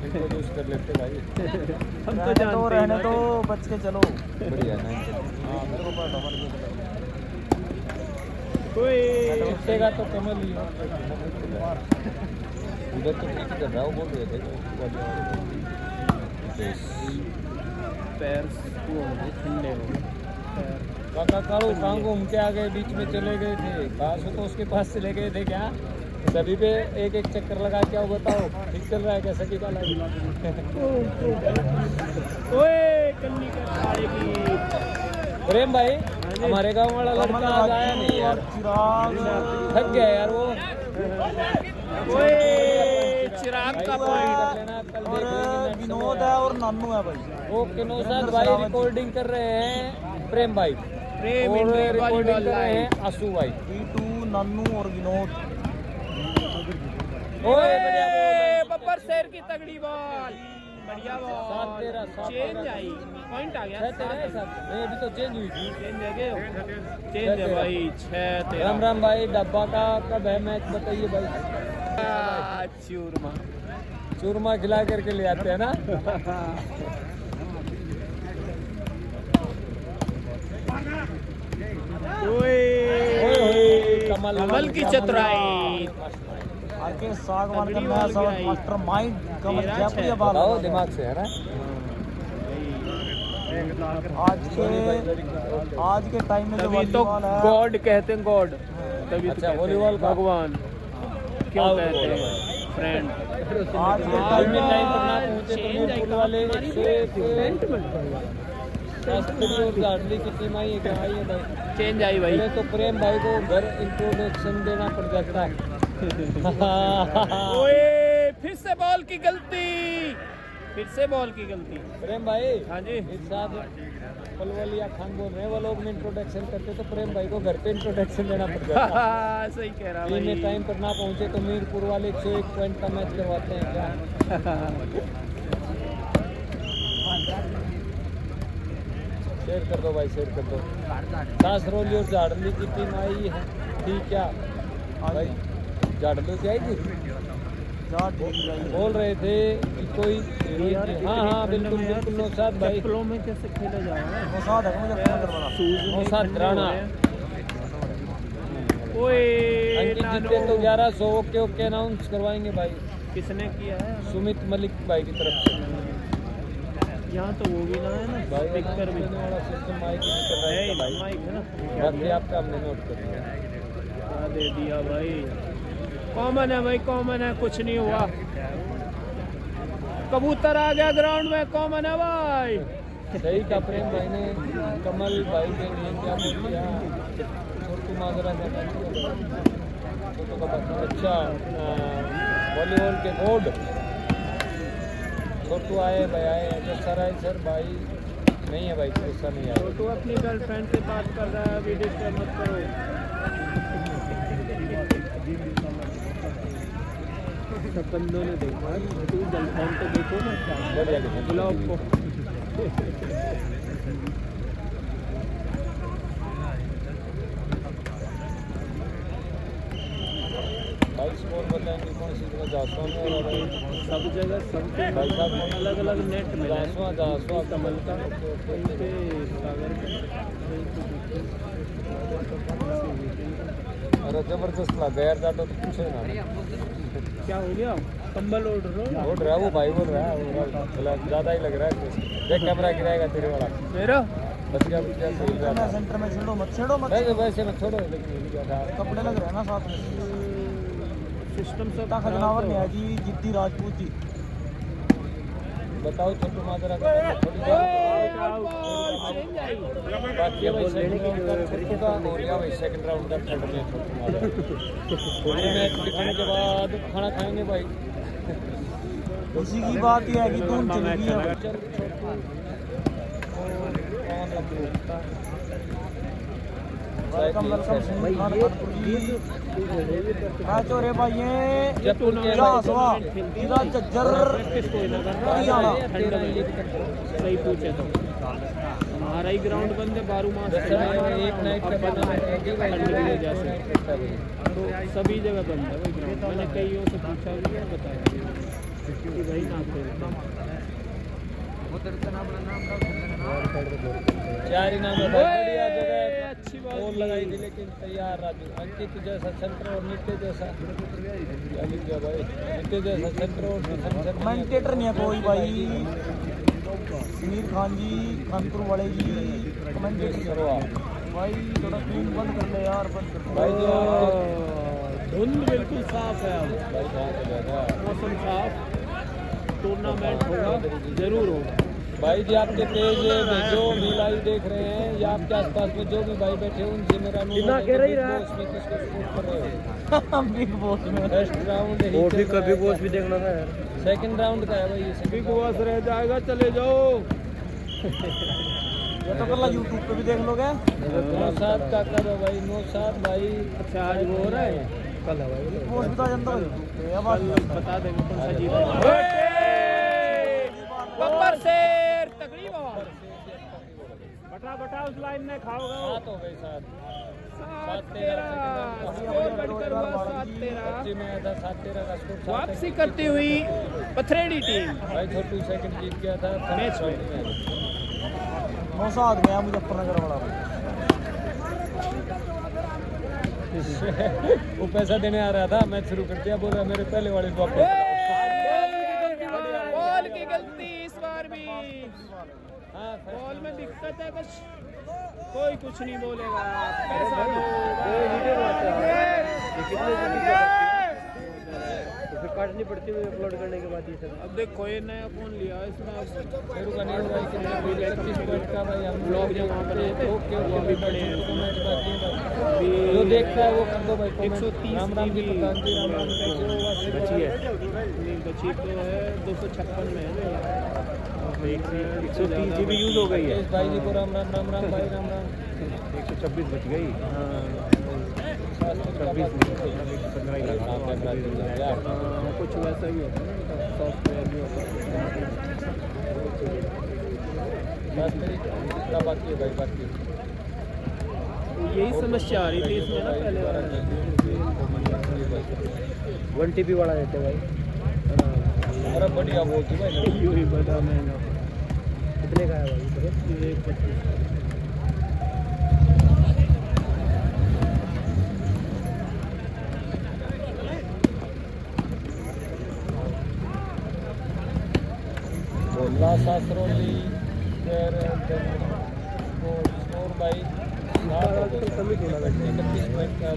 इंट्रोड्यूस कर लेते भाई। हम तो जानते हैं रहने ना तो कि- बच के चलो। बढ़िया ना। हाँ मेरे को पता कोई उठेगा तो कमल ही हो। उधर तो ठीक कर रहा, वो बोल रहे थे पैर वो हो गए, ठंडे हो गए पैर। काका कालू कहाँ घूम के आ गए, बीच में चले गए थे। कहाँ से तो उसके पास चले गए थे क्या? सभी पे एक एक चक्कर लगा क्या हो बताओ, ठीक चल रहा है क्या सभी का लाइफ? ओए कन्नी कर पाड़ेगी। प्रेम भाई हमारे गांव वाला लड़का आज आया नहीं यार, चिराग थक गया यार वो। ओए चिराग का पॉइंट। लेना कल और देख लेंगे। विनोद है और नानू है भाई। ओके नौशाद भाई रिकॉर्डिंग कर रहे हैं प्रेम भाई, प्रेम और इंडियन रिकॉर्डिंग वॉलीबॉल कर रहे हैं लाइव। आशु भाई। टीटू नानू और विनोद। ओए ओए बब्बर शेर की तगड़ी बॉल, बढ़िया सात बॉल। तेरह, सात चेंज तेरह। आई, पॉइंट आ गया। नहीं अभी तो चेंज हुई थी। चेंज है क्या? चेंज है भाई। 6-13। राम राम भाई, डब्बा का कब है मैच बताइए भाई? चूरमा चूरमा खिला करके ले आते हैं ना। ओए कमल कमल की चतुराई। आके सागवान तगड़ी करना है बॉल सब गिराई। मास्टर माइंड कमल 13-6। जयपुरिया बाल। बताओ दिमाग से है ना। आज के टाइम में जो तभी तो वॉलीबॉल है, गॉड कहते हैं, गॉड। तभी अच्छा, तो वॉलीबॉल का? भगवान क्यों आओ, कहते बोलो हैं फ्रेंड। आज के आज टाइम में टाइम पर में ना पहुंचे तो मीरपुर वाले 101 और गाड़ली की टीम आई है क्या? आई है भाई। चेंज आई भाई। पहले तो प्रेम भाई को घर इंट्रोडक्शन देना पड़ जाता है। ओए फिर से बॉल की गलती, फिर से बॉल की गलती। प्रेम भाई हाँ जी। एक साथ पलवलिया खान बोल रहे हैं, वो लोग में इंट्रोडक्शन करते तो प्रेम भाई को घर पे इंट्रोडक्शन देना पड़ जाता है। सही कह रहा टीम में भाई। टाइम पर ना पहुंचे तो मीरपुर वाले 101 पॉइंट का मैच करवाते हैं क्या? शेयर कर दो भाई, शेयर कर दो। सासरौली और झाड़ली की टीम आई है ठीक क्या भाई? झाड़ली की आई थी, जा ठीक है। बोल रहे थे कि कोई। हाँ हाँ बिल्कुल बिल्कुल नौशाद भाई। चप्पलों में कैसे खेला जा रहा है? वो साथ है मुझे फोन करवाना। नौशाद राणा ओए अंकित जीते तो 1100 ओके ओके अनाउंस करवाएंगे भाई। किसने किया है? सुमित मलिक भाई की तरफ से यहाँ तो वो भी ना है ना, भाई स्पीकर भी देने वाला सिस्टम माइक ही नहीं कर रहा है भाई। माइक है ना। बाकी आपका हमने नोट कर लिया। क्या दे दिया भाई? कॉमन है भाई, कॉमन है, कुछ नहीं हुआ। कबूतर आ गया ग्राउंड में, कॉमन है भाई। सही का प्रेम भाई ने कमल भाई के लिए क्या बोल दिया? छोटू माजरा का छोटू का बच्चा। अच्छा वॉलीबॉल के बोर्ड छोटू आए भाई, आए अच्छा रहा है सर भाई। नहीं है भाई, ऐसा नहीं आया। छोटू अपनी गर्लफ्रेंड से बात कर रहा है, अभी डिस्टर्ब मत करो। सब बंदों ने देखा, तू गर्लफ्रेंड तो देखो ना, बढ़िया लिखा। बुलाओ को। भाई स्कोर बताएंगे कौन सी जगह? जासवा में और सब जगह सब भाई साहब अलग अलग नेट में जासवा जासवा कमल का कहीं पे सागर अरे जबरदस्त लगा यार, जाटो तो पूछो ना। क्या हो गया? कंबल ओढ़ रहे हो? बोल रहा है वो भाई, बोल रहा है वो ज़्यादा ही लग रहा है। देख कैमरा गिराएगा तेरे वाला। मेरा बच गया बच गया, सही मैं बात सेंटर में छेड़ो मत, छेड़ो मत। है। वैसे मैं छोड़ो, लेकिन ये क्या था? कपड़े लग रहे हैं ना साथ में। सिस्टम सब इतना खजनावर नहीं है जी, जिद्दी राजपूत जी। बताओ छोटू माजरा का थोड़ी बाकी है भाई। सेकंड राउंड का छोटू का हो गया भाई, सेकंड राउंड का थर्ड में छोटू माजरा। थोड़ी मैच दिखाने के बाद खाना खाएंगे भाई। उसी की बात ही है कि धूम चलेगी अब। चल छोटू और कौन लगता वेलकम वेलकम सुनील खान कानपुर जी। मैच हो रहे भाई ये जयपुर के जासवा इधर झज्जर हरियाणा। सही पूछे तो हमारा ही ग्राउंड बंद है, 12 मास एक नाइट का बना है जैसे तो सभी जगह बंद है भाई ग्राउंड। मैंने कईयों से पूछा भी है, बताया कि भाई ना चार इनाम है भाई, बढ़िया जगह अच्छी बॉल लगाई थी, लेकिन तैयार राजू। अंकित जैसा सेंटर और नित्य जैसा क्या लिख गया भाई? नित्य जैसा सेंटर और डिफेंसर कमेंटेटर नहीं है कोई भाई। समीर खान जी कानपुर वाले जी कमेंटेटर करो आप भाई। थोड़ा स्क्रीन बंद कर ले यार, बंद कर भाई। जो धुंध बिल्कुल साफ है अब, मौसम साफ, टूर्नामेंट होगा, जरूर होगा। भाई जी आपके पेज जो भी लाइव देख रहे हैं या आपके आसपास में जो भी भाई बैठे हैं उनसे मेरा अनुरोध है कि बिग बॉस में किसको सपोर्ट कर रहे हो? बिग बॉस में फर्स्ट राउंड और भी बिग बॉस भी देखना था यार, सेकंड राउंड का है भाई ये बिग बॉस रह जाएगा, चले जाओ। ये तो कल यूट्यूब पे भी देख लोगे। 9/7 का कब है भाई? 9/7 भाई। अच्छा आज वो हो रहा है, कल है भाई वो भी तो जनता बता देंगे कौन सा जीत रहा है। बब्बर शेर तगड़ी बॉल, बटा उस लाइन में खाओगा। 7 हो गई 7 7-13 स्कोर बढ़कर हुआ 7-13 में आया था 7-13 का स्कोर। वापसी करती हुई पथरेड़ी टीम भाई छोटू सेकंड जीत गया था मैच में। 9/7 गया मुजफ्फरनगर वाला वो पैसा देने आ रहा था, मैच शुरू कर दिया, बोल रहा मेरे पहले वाले को बॉल की गलती इस बार भी। बॉल में दिक्कत है कुछ, कोई कुछ नहीं बोलेगा। पैसा दो काटनी पड़ती है अपलोड करने के बाद ये सब। अब देखो ये नया फोन लिया इसमें मेरे का नहीं होगा कि 25 मिनट का भाई हम लोग जब वहाँ पर ओके भी बड़े कमेंट बाकी जो देखता है वो कर दो भाई। 130 राम राम जी प्रधान जी, राम राम बची है, बची तो है 256 में है, 130 GB यूज हो गई है। भाई जी को राम राम, राम राम भाई, राम राम। 126 बच गई। कुछ वैसा ही होता है ना, सॉफ्टवेयर भी होता है। बाकी है भाई बाकी यही समस्या आ रही थी इसमें ना पहले वाला। 1 TB वाला देते भाई। अरे बढ़िया वो थी भाई, यही बड़ा महंगा। कितने का है भाई? 125। बोला सासरोली फिर स्कोर भाई 31 पॉइंट का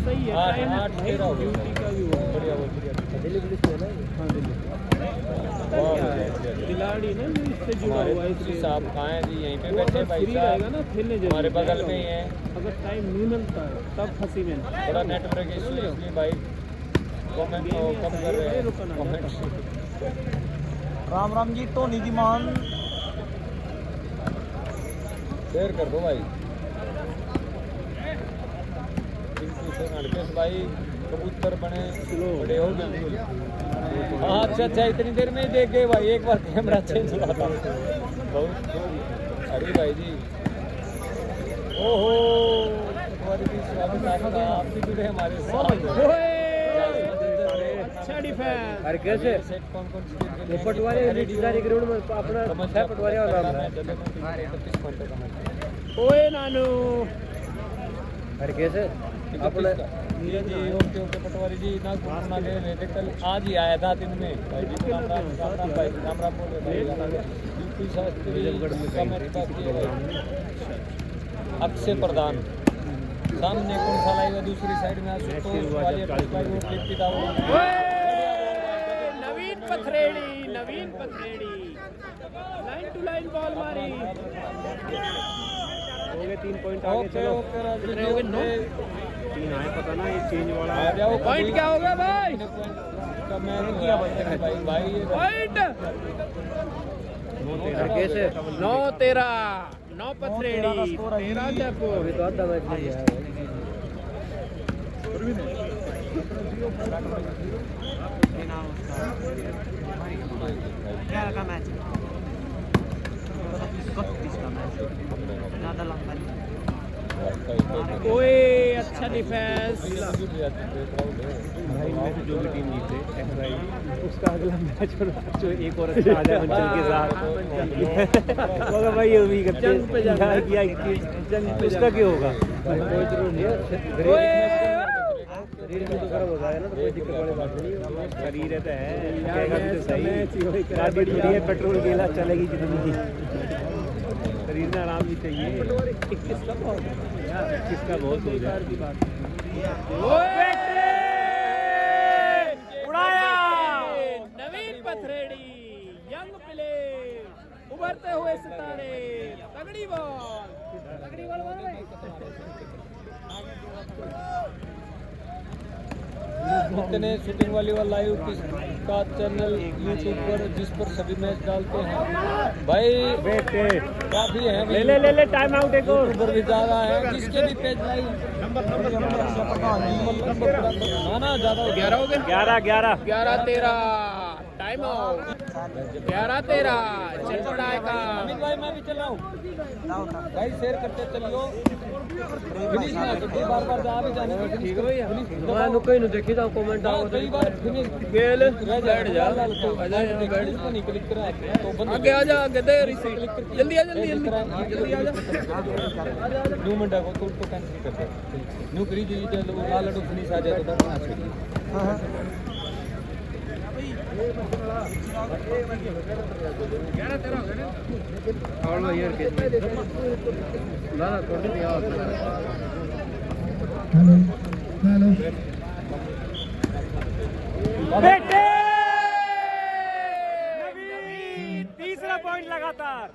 सही है, 8-13 हो गया। ड्यूटी का भी हुआ। बढ़िया बहुत बढ़िया। दिल्ली पुलिस में ना? हाँ दिल्ली खिलाड़ी ना जो इससे जुड़ा हुआ है, इसलिए साहब कहाँ हैं जी? यहीं पे वो बैठे अगर भाई फ्री रहेगा ना खेलने जरूर हमारे बगल में ही है। अगर टाइम नहीं मिलता है तब फंसी में थोड़ा नेटवर्क इशू है इसलिए भाई कमेंट कम कर रहे हैं कमेंट। राम राम जी टोनी जी मान शेयर कर दो भाई। भाई कबूतर बने बड़े हो बिल्कुल। हाँ अच्छा अच्छा, इतनी देर में ही देख गए भाई, एक बार कैमरा चेंज हुआ था बहुत। अरे भाई जी ओहो स्वागत आपका, आप भी जुड़े हमारे साथ। अच्छा डिफेंस। अरे कैसे कौन कौन सी पटवारी ग्राउंड में अपना पटवारी वाला ओए नानू। अरे कैसे अपने जी ओके ओके पटवारी जी नागपुर ना गए थे कल, आज ही आया था दिन में भाई जी। राम राम भाई, राम राम बोल रहे यूपी शास्त्री अक्षय प्रधान सामने कौन सा लाएगा दूसरी साइड में Naveen Pathredi, Naveen Pathredi line to line ball मारी। हो गए 3 पॉइंट आगे। चलो कितने हो गए? 9 3 आए, पता ना ये चेंज वाला आ जाओ। पॉइंट क्या हो गया भाई? भाई पॉइंट 9-13 9 पथरेड़ी 13 जयपुर। तो आधा मैच नहीं है क्या का मैच? 31 का मैच, ज़्यादा लंबा नहीं। ओए अच्छा डिफेंस। भाई में जो भी टीम जीते उसका अगला मैच जो एक और अच्छा आ जाए मंचल के साथ होगा भाई। ये भी जंग पे जाना है। किया जंग पे उसका क्या होगा? कोई जरूर नहीं है। शरीर भी तो गर्म हो जाएगा ना, तो कोई दिक्कत वाली बात नहीं है। शरीर है तो है, कहेगा भी तो सही। गाड़ी बड़ी है, पेट्रोल गेला चलेगी जितनी। शरीर शरीर में आराम भी चाहिए। 21 का बहुत 21 का बहुत हो गया की बात। उड़ाया नवीन पथरेड़ी, यंग प्लेयर, उभरते हुए सितारे, तगड़ी बॉल जितने शूटिंग वॉलीबॉल लाइव का चैनल यूट्यूब पर जिस पर सभी मैच डालते हैं भाई बेटे काफी है ले टाइम आउट एक और ऊपर भी ज्यादा है जिसके भी पेज लाइव ना ज्यादा 11 हो गए 11 13 टाइम आउट 11-13 चल पड़ा है का। अमित भाई मैं भी चल रहा हूँ भाई शेयर करते चलियो फिनिश ना तो बार बार जा भी जाने में ठीक है भैया मैं नुकई न देखी था कमेंट आओ कई बार फिनिश गेल बैठ जा आजा यहां बैठ जा नहीं क्लिक करा तो बंद आगे आ जा गदे जल्दी आ जल्दी आ जा 2 मिनट को तो कैंसिल कर दे न्यू करी जी लाल लड्डू फिनिश आ जाए तो करना चाहिए हां हेलो बेटे नवीन तीसरा पॉइंट लगातार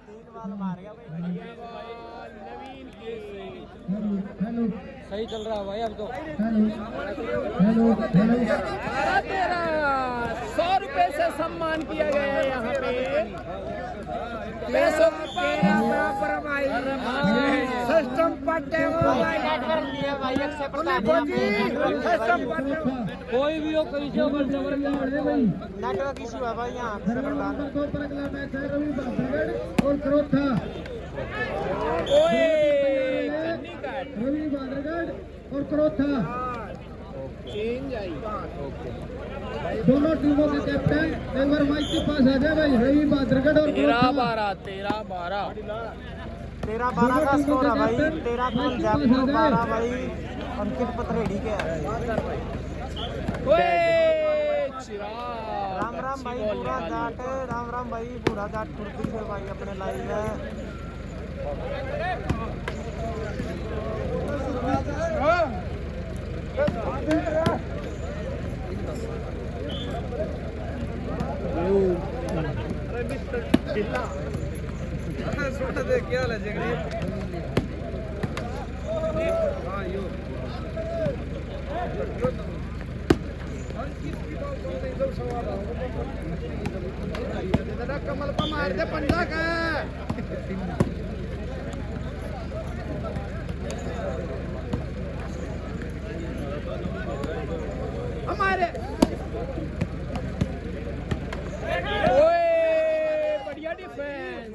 नवीन की हेलो सही चल रहा है भाई अब तो हेलो 100 रुपए से सम्मान किया गया है यहाँ पे पैसों की बराबर भाई सिस्टम पट्टे हो भाई कोई भी हो कहीं से ऊपर नेटवर्क इशू है भाई यहाँ दो पर अगला मैच है रवि बाबरगढ़ और करोथा। रवि बाबरगढ़ और करोथा चेंज आई दोनों टीमों के कैप्टन एक बार माइक के पास आ जाए भाई। रवि बाबरगढ़ और 13-12 का स्कोर है भाई 13 कौन जयपुर 12 भाई अंकित पथरेड़ी के राम राम भाई पूरा जाट राम राम भाई पूरा जाट कुर्ती से भाई अपने लाइव है क्या कमल का मार दे पंजा का हमारे बढ़िया डिफेंस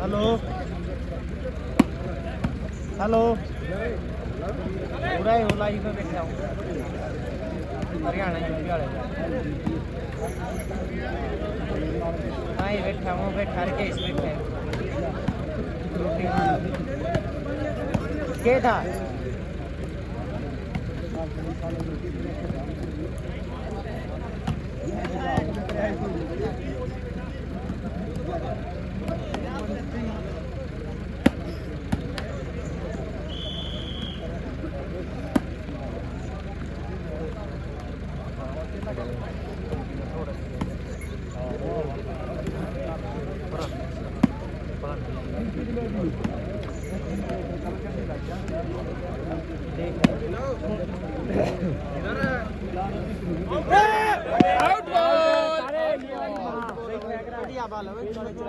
हेलो हेलो पूरा ही लाइव में बैठा हूँ हरियाणा यूपी वाले नहीं बैठा हूँ बैठा के इस बैठे क्या था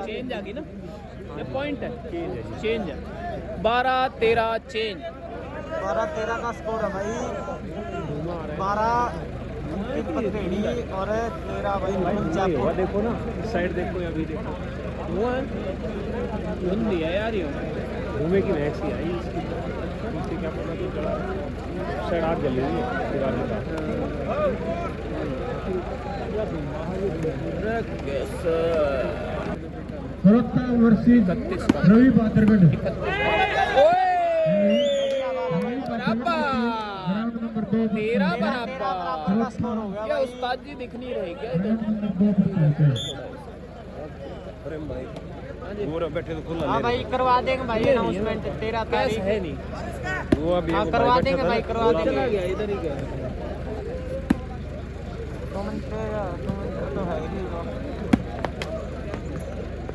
चेंज आ गई ना ये पॉइंट है चेंज है 12-13 चेंज 12-13 का स्कोर है भाई 12 पथरेड़ी और 13 भाई जयपुर देखो ना साइड देखो अभी देखो वो है धुंध है यार ये घूमे की मैक्स ही आई इसकी पीछे क्या पता तो चला साइड आग जल रही है दीवार के पास करोथा वर्सेस रवि बाबरगढ़। बराबर 2 13 बराबर का स्कोर हो गया क्या भाई। उस्ताद जी दिख नहीं रहे क्या इधर? ग्राउंड नंबर 2 पर पहुंचे। हाँ भाई करवा देंगे भाई अनाउंसमेंट 13 कैश तारीख। है नहीं। हाँ करवा देंगे भाई करवा चला देंगे। गया इधर ही गया। तो है ही वो।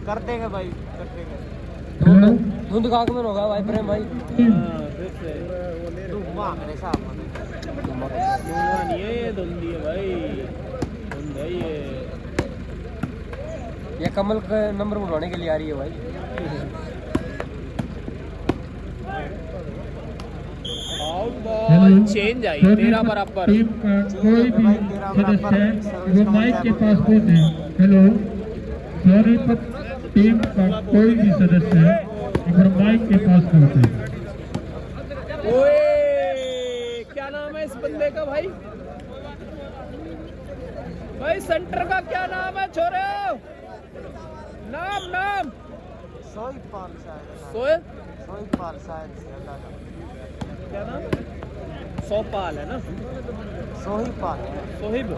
कर देंगे भाई कर देंगे। हेलो धुंध खाक में होगा भाई प्रेम भाई। हाँ, फिर से। धुआं मेरे साहब धुआं नहीं है ये, धुंधी है भाई, धुंध है ये कमल का नंबर बुलवाने के लिए आ रही है भाई। आउट हेलो बॉल चेंज आई 13 बराबर। टीम का कोई भी सदस्य है वो माइक के पास पहुंचे। हेलो सोनीपत टीम का कोई भी सदस्य है अगर माइक के पास पहुंचे। ओए क्या नाम है इस बंदे का भाई? भाई सेंटर का क्या नाम है छोरे? नाम सोईपाल शायद। सोए सोईपाल शायद से अंदाजा। क्या नाम? सोपाल है ना? सोहीपाल सोहिब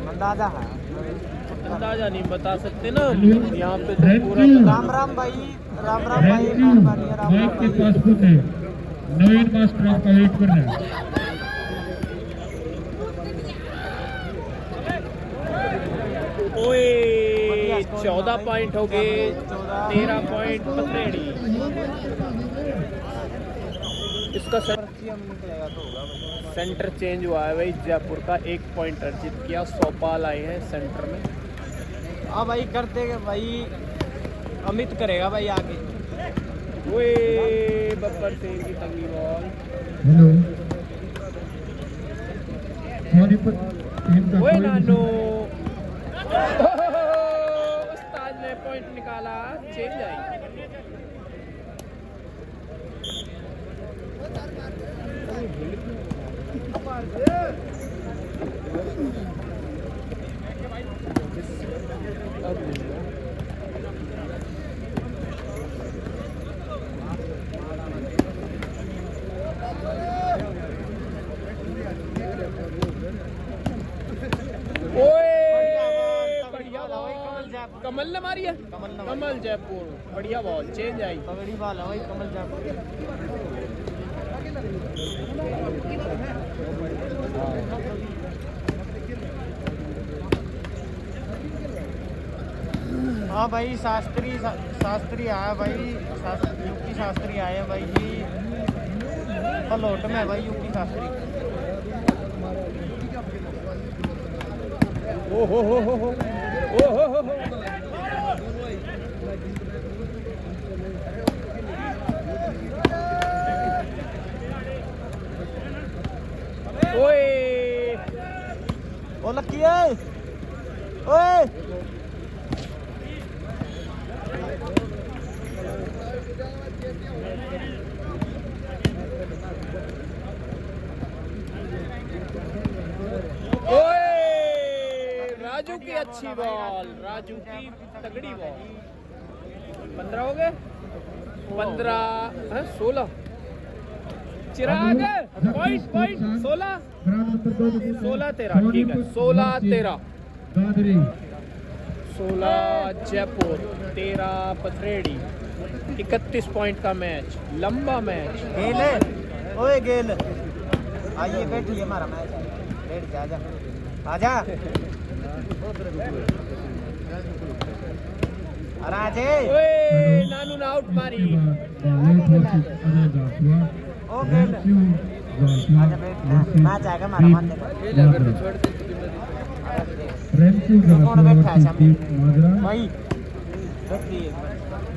अंदाजा है। अंदाजा नहीं बता सकते ना यहाँ पे तो थैंक पूरा यू। राम राम भाई राम राम भाई थैंक यू। मेहरबानी है राम राम माइक के भाई। पास पहुंचे। नवीन मास्टर आपका वेट कर रहे हैं। ओए 14 पॉइंट हो गए, 13 पॉइंट पथरेड़ी। इसका सेंटर चेंज हुआ है भाई, जयपुर का 1 पॉइंट अर्जित किया। सोपाल आए हैं सेंटर में। हाँ भाई कर देंगे भाई, अमित करेगा भाई आगे। ओए बब्बर सिंह की तंगी बॉल। हेलो सोनीपत टीम का ओए कोई भी नानू उस्ताद ने पॉइंट निकाला, चेंज आई। कमल ने मारी है, कमल जयपुर बढ़िया बॉल, चेंज आई। पगड़ी वाला भाई कमल जयपुर। हाँ भाई शास्त्री आया भाई, यूपी शास्त्री आए भाई जी पलोट में भाई यूपी शास्त्री। ओ हो ओए ओ लक्की है ओए राजू की अच्छी बॉल, राजू की तगड़ी बॉल। 15 हो गए, 15 16 चिराग पॉइंट 16 13 ठीक है, 16-13 दादरी 16 जयपुर 13 पथरेड़ी। 31 पॉइंट का मैच, लंबा मैच। गेल ओए गेल आइए बैठिए, हमारा मैच है, बैठ जा आजा आजा राजे। ओए नानू ने आउट मारी। ओ गेल आजा बैठ, मैच आएगा हमारा मानने का। कौन बैठा है सामने भाई? बैठिए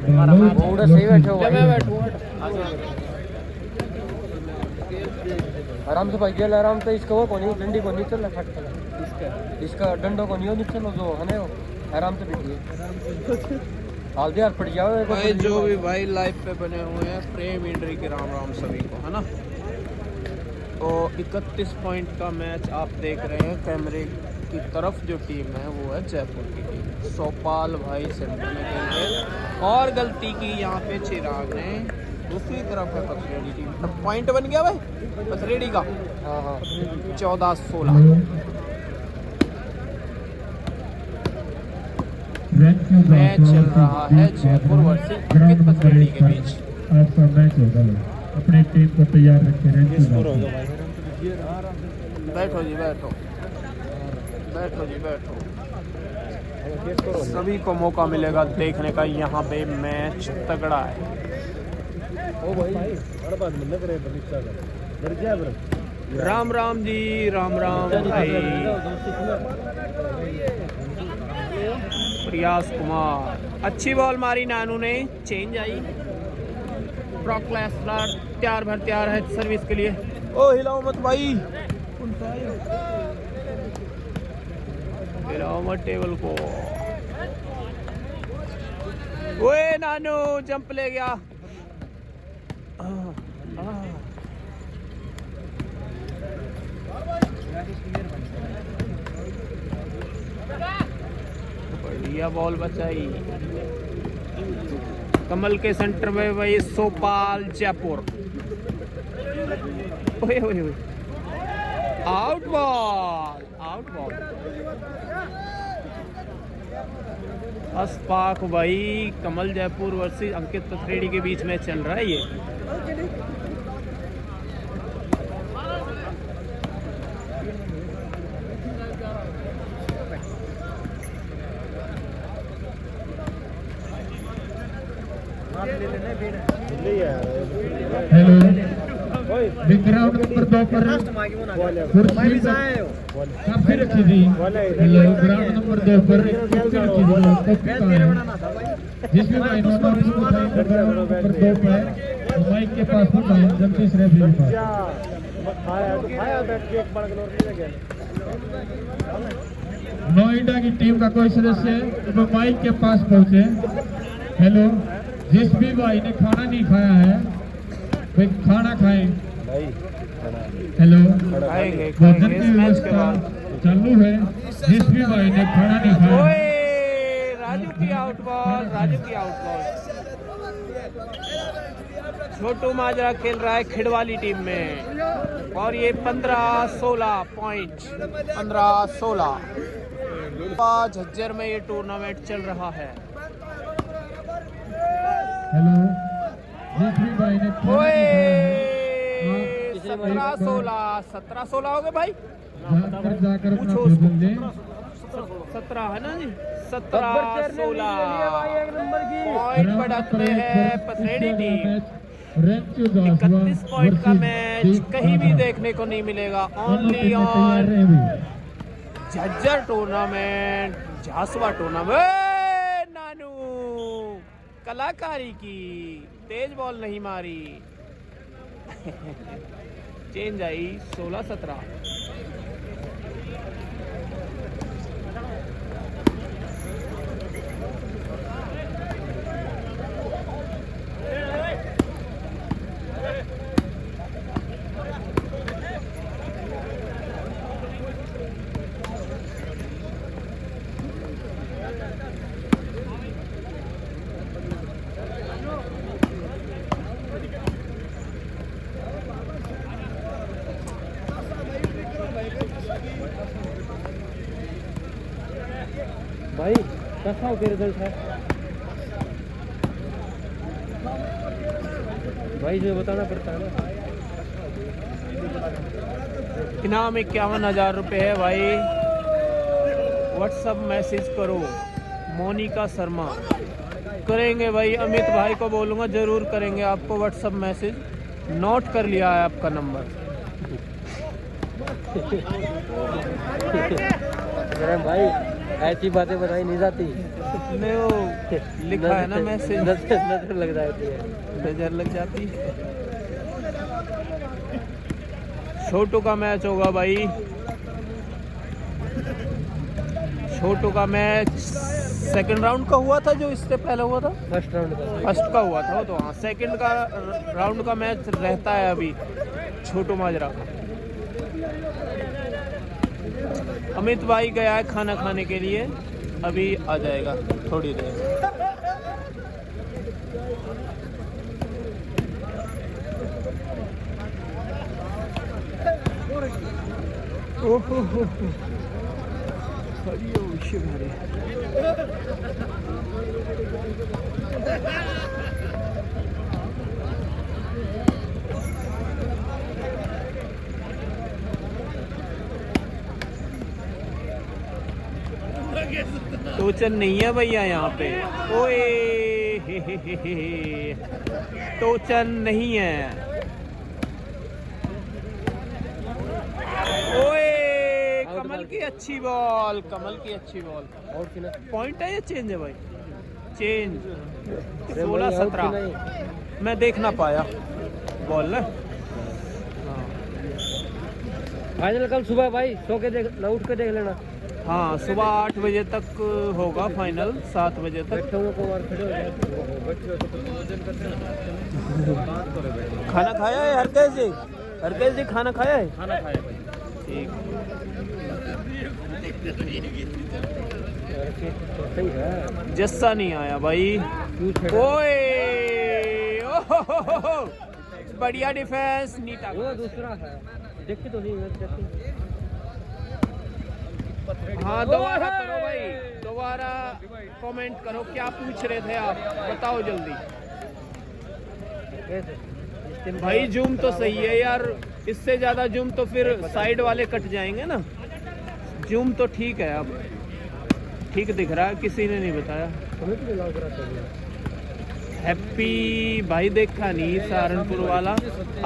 हमारा मैच है। सही बैठे हो मैं बैठूं। आराम से भाई गेल आराम से। इसका वो कोनी डंडी को नहीं चल रहा, इसका डंडो को नहीं चलो जो है ना, आराम से बैठिए। हाल यार पड़ जाओ भाई जो भी भाई लाइव पे बने हुए हैं, प्रेम इंड्री के राम राम सभी को, है ना। तो 31 पॉइंट का मैच आप देख रहे हैं। कैमरे की तरफ जो टीम है वो है जयपुर की टीम। सोपाल भाई सेंटर में खेल रहे, और गलती की यहाँ पे चिराग ने, दूसरी तरफ है पथरेडी टीम। तो पॉइंट बन गया भाई पथरेडी का। 14-16 मैच चल रहा है जयपुर वर्सेस अंकित पथरेडी के बीच। आपका मैच होगा अपनी टीम को तैयार रखें। बैठो जी बैठो बैठो जी बैठो। सभी को मौका मिलेगा देखने का। यहाँ पे मैच तगड़ा है। राम राम जी राम राम भाई। प्रयास कुमार अच्छी बॉल मारी नानू ने। चेंज आई। ब्रॉक लेसनर तैयार भर तैयार है सर्विस के लिए। ओ हिलाओ मत भाई। हिलाओ मत टेबल को। ओए नानू जंप ले गया। बढ़िया बॉल बचाई। कमल के सेंटर में वही सोपाल जयपुर। ओए ओए ओए आउट बॉल आउट बॉल। अस्पाक भाई कमल जयपुर वर्सेस अंकित पथरेडी के बीच में चल रहा है ये। हेलो ग्राउंड नंबर 2 पर काफी रखी थी। हेलो ग्राउंड नंबर 2 पर जिसमें भाई नंबर 2 पर माइक के पास जगदीश रेफरी के पास। नोएडा की टीम का कोई सदस्य तो माइक के पास पहुंचे। हेलो जिस भी भाई ने खाना नहीं खाया है वे खाना खाए। हेलो भोजन की व्यवस्था चालू है। जिस भी भाई ने खाना नहीं खाया। राजू की आउट बॉल। राजू की आउट बॉल। छोटू माजरा खेल रहा है खिड़वाली टीम में और ये 15-16 पॉइंट। 15-16 झज्जर में ये टूर्नामेंट चल रहा है। हेलो जिस भी भाई ने 17-16 हो गए भाई। जाकर पूछो उसको। 17 है ना जी। 17-16 पॉइंट बढ़ाते हैं पथरेडी टीम। 31 पॉइंट का मैच कहीं भी देखने को नहीं मिलेगा। Only on Jhajjar tournament Jhaswa tournament. Nanu कलाकारी की तेज बॉल नहीं मारी। चेंज आई 16-17। भाई कैसा हो रिजल्ट है भाई जो बताना पड़ता है ना। इनाम 51,000 रुपये है भाई। व्हाट्सअप मैसेज करो मोनिका शर्मा। करेंगे भाई अमित भाई को बोलूँगा जरूर करेंगे आपको व्हाट्सअप मैसेज। नोट कर लिया है आपका नंबर। भाई ऐसी बातें बताई नहीं जाती। नहीं वो लिखा है ना मैसेज। नजर लग जाती है। नजर लग जाती है। छोटू का मैच होगा भाई। छोटू का मैच सेकंड राउंड का हुआ था जो इससे पहले हुआ था। फर्स्ट राउंड का फर्स्ट का हुआ था तो हाँ सेकंड का राउंड का मैच रहता है अभी छोटू माजरा का। अमित भाई गया है खाना खाने के लिए। अभी आ जाएगा थोड़ी देर। टोचन नहीं है भैया यहाँ पे। ओए टोचन नहीं है। ओए कमल की अच्छी बॉल, कमल की अच्छी बॉल। पॉइंट है या चेंज है भाई? चेंज 16-17 मैं देख ना पाया बॉल ना। फाइनल कल सुबह भाई सो के देख ना, उठ के देख लेना। हाँ सुबह 8 बजे तक होगा फाइनल, 7 बजे तक। खाना खाया है हरकेश जी? हरकेश जी खाना खाया है? खाना खाया भाई। ठीक। जस्सा नहीं आया भाई। ओए ओहो बढ़िया डिफेंस। नीटा वो दूसरा है, देखते तो नहीं देखते। हाँ दोबारा करो भाई, दोबारा कमेंट करो, क्या पूछ रहे थे आप, बताओ जल्दी भाई। जूम तो सही है यार, इससे ज्यादा जूम तो फिर साइड वाले कट जाएंगे ना। जूम तो ठीक है, अब ठीक दिख रहा है, किसी ने नहीं बताया। हैप्पी भाई देखा नहीं सहारनपुर वाला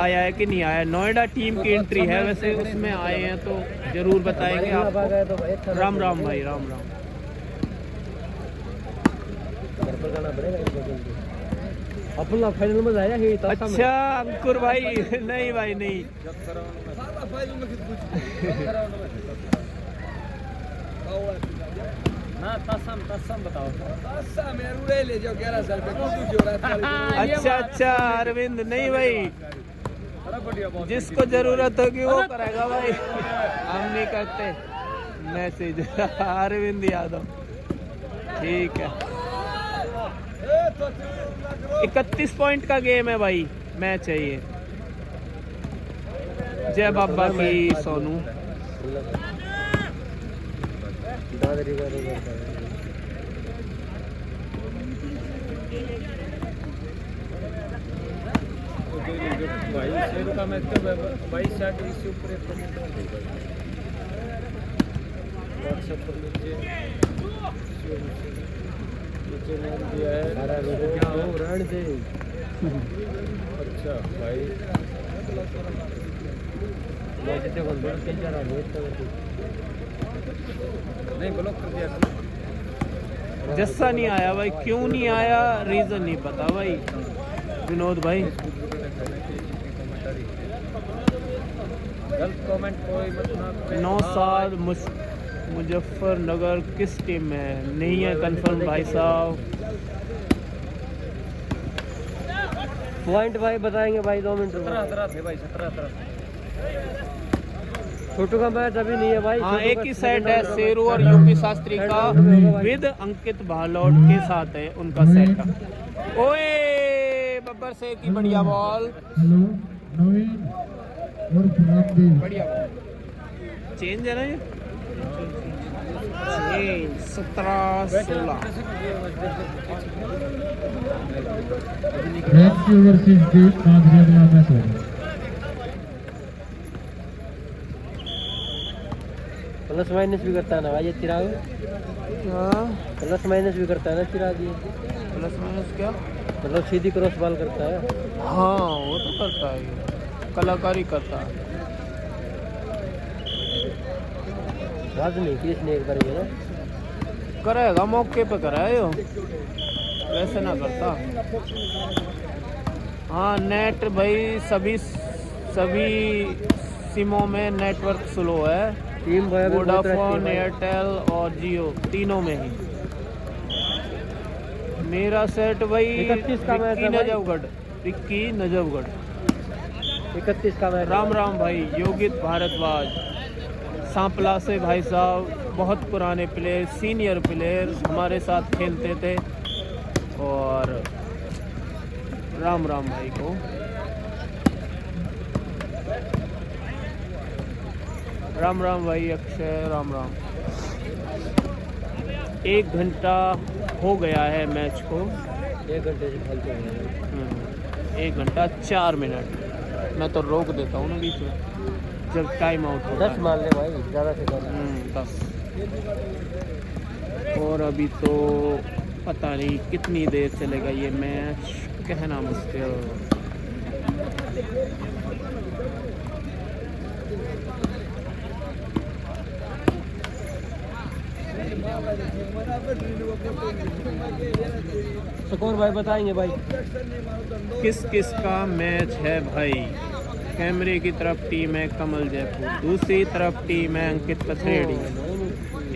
आया है कि नहीं आया। नोएडा टीम की एंट्री है वैसे, उसमें आए हैं तो जरूर बताएंगे आपको। राम राम भाई, राम राम। अपना फाइनल में जाया ही। अच्छा अंकुर भाई, नहीं भाई नहीं। तसम बताओ। अच्छा अच्छा अरविंद, नहीं भाई जिसको जरूरत होगी वो करेगा भाई, हम नहीं करते मैसेज। अरविंद यादव ठीक है। 31 पॉइंट का गेम है भाई, मैच है ये। जय बाबा की सोनू। भाई शेर का मैच तो 22 60 इससे ऊपर एक व्हाट्सएप पर नीचे नाम दिया है। क्या हो रण दे। अच्छा भाई नहीं ब्लॉक कर दिया। जस्सा नहीं आया भाई, क्यों नहीं आया रीजन नहीं पता भाई। विनोद भाई गलत कमेंट कोई मत ना। 9 साल मुजफ्फरनगर किस टीम में है? नहीं है कंफर्म भाई साहब। पॉइंट भाई बताएंगे भाई 2 मिनट। 17 थे भाई, 17 छोटू का मैच अभी नहीं है भाई। हाँ एक ही सेट है, शेरू और यूपी शास्त्री का विद अंकित भालोट के साथ है उनका सेट। ओए बब्बर से की बढ़िया बॉल। हेलो नवीन और फराबी। बढ़िया बॉल। चेंज है ना ये? चेंज 17-16। रेड ओवरसीज के 5 अगला मैच होगा। प्लस माइनस भी करता है ना भाई ये चिराग। प्लस माइनस भी करता है ना चिराग ये। प्लस माइनस क्या मतलब सीधी क्रॉस बॉल करता है। हाँ वो तो करता है, ये कलाकारी करता है। राज नहीं कि इसने एक बार ये ना करेगा, मौके पे कराए हो, वैसे ना करता। हाँ नेट भाई सभी सिमों में नेटवर्क स्लो है। टीम वोडाफोन, एयरटेल और जियो तीनों में ही। मेरा सेट भाई 31 का मैच है भाई। नजफगढ़, विक्की नजफगढ़। 31 का मैच। राम राम भाई। योगित भारद्वाज सांपला से भाई साहब, बहुत पुराने प्लेयर, सीनियर प्लेयर हमारे साथ खेलते थे। और राम राम भाई को। राम राम भाई अक्षय, राम राम। 1 घंटा हो गया है मैच को। 1 घंटे से खेलते हैं। 1 घंटा 4 मिनट। मैं तो रोक देता हूँ ना बीच में जब टाइम आउट होता 10 मान ले भाई, ज़्यादा से ज़्यादा। 10। और अभी तो पता नहीं कितनी देर चलेगा ये मैच, कहना मुश्किल। स्कोर भाई बताएंगे भाई। किस किस का मैच है भाई? कैमरे की तरफ टीम है कमल जयपुर, दूसरी तरफ टीम है अंकित पथरेड़ी।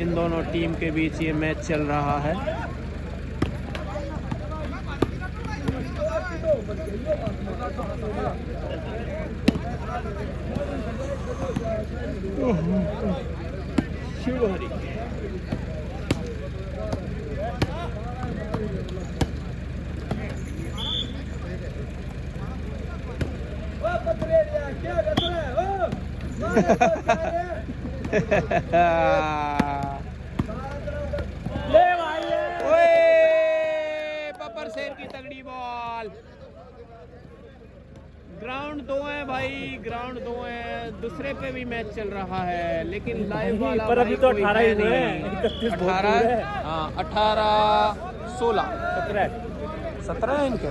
इन दोनों टीम के बीच ये मैच चल रहा है। शिवहरी ले भाई ओए पपर शेर की तगड़ी बॉल। ग्राउंड 2 है भाई, ग्राउंड 2 है। दूसरे पे भी मैच चल रहा है लेकिन लाइव वाला पर अभी तो 18 ही हुए हैं। 18 हाँ 18 16 17 इनके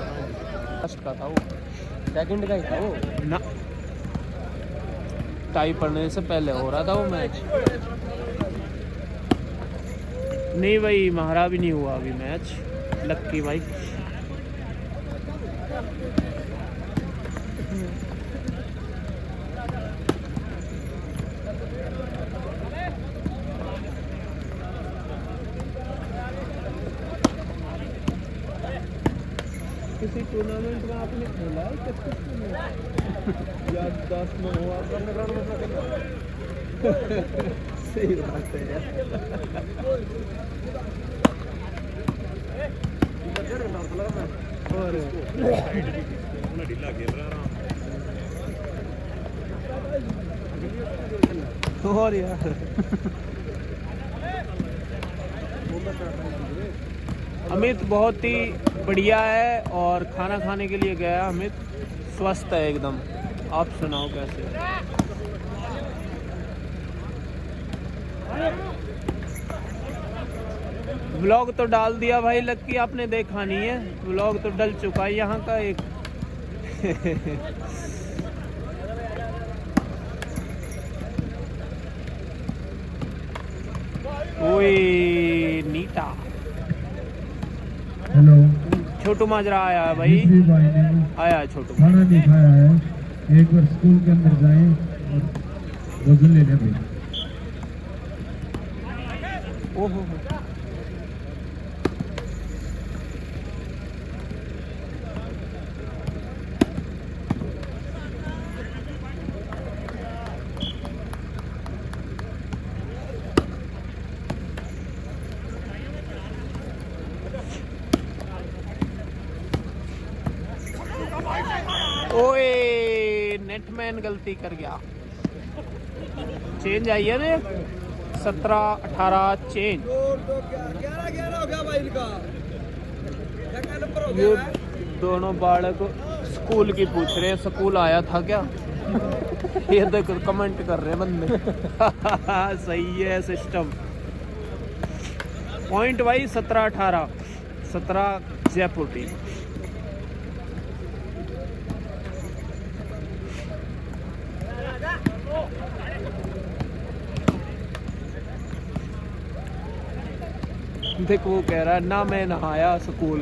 फर्स्ट का था वो, सेकंड का ही था वो ना टाई पड़ने से पहले हो रहा था वो मैच। नहीं भाई महारा भी नहीं हुआ अभी मैच। लक्की भाई किसी टूर्नामेंट में आपने खेला है? किस में या 10 में हुआ? सही बात है यार। और यार अमित बहुत ही बढ़िया है और खाना खाने के लिए गया। अमित स्वस्थ है एकदम। आप सुनाओ कैसे? व्लॉग तो डाल दिया भाई लक्की, आपने देखा नहीं है? व्लॉग तो डल चुका है यहाँ का एक। ओए नीटा। हेलो, छोटू माजरा आया है भाई, दूसरी भाई ने आया है छोटू। खाना नहीं खाया है। एक बार स्कूल के अंदर जाएं और वजन ले लें भाई। ओहो ओए नेटमैन गलती कर गया। चेंज आई है ना 17-18 चेंज। 11-11 हो गया भाई इनका। क्या नंबर हो ये गया? दोनों बालक स्कूल की पूछ रहे हैं, स्कूल आया था क्या? ये देखो कमेंट कर रहे हैं बंदे। सही है सिस्टम। पॉइंट भाई 17-18, 17 जयपुर टीम। देखो वो कह रहा है ना मैं नहाया स्कूल।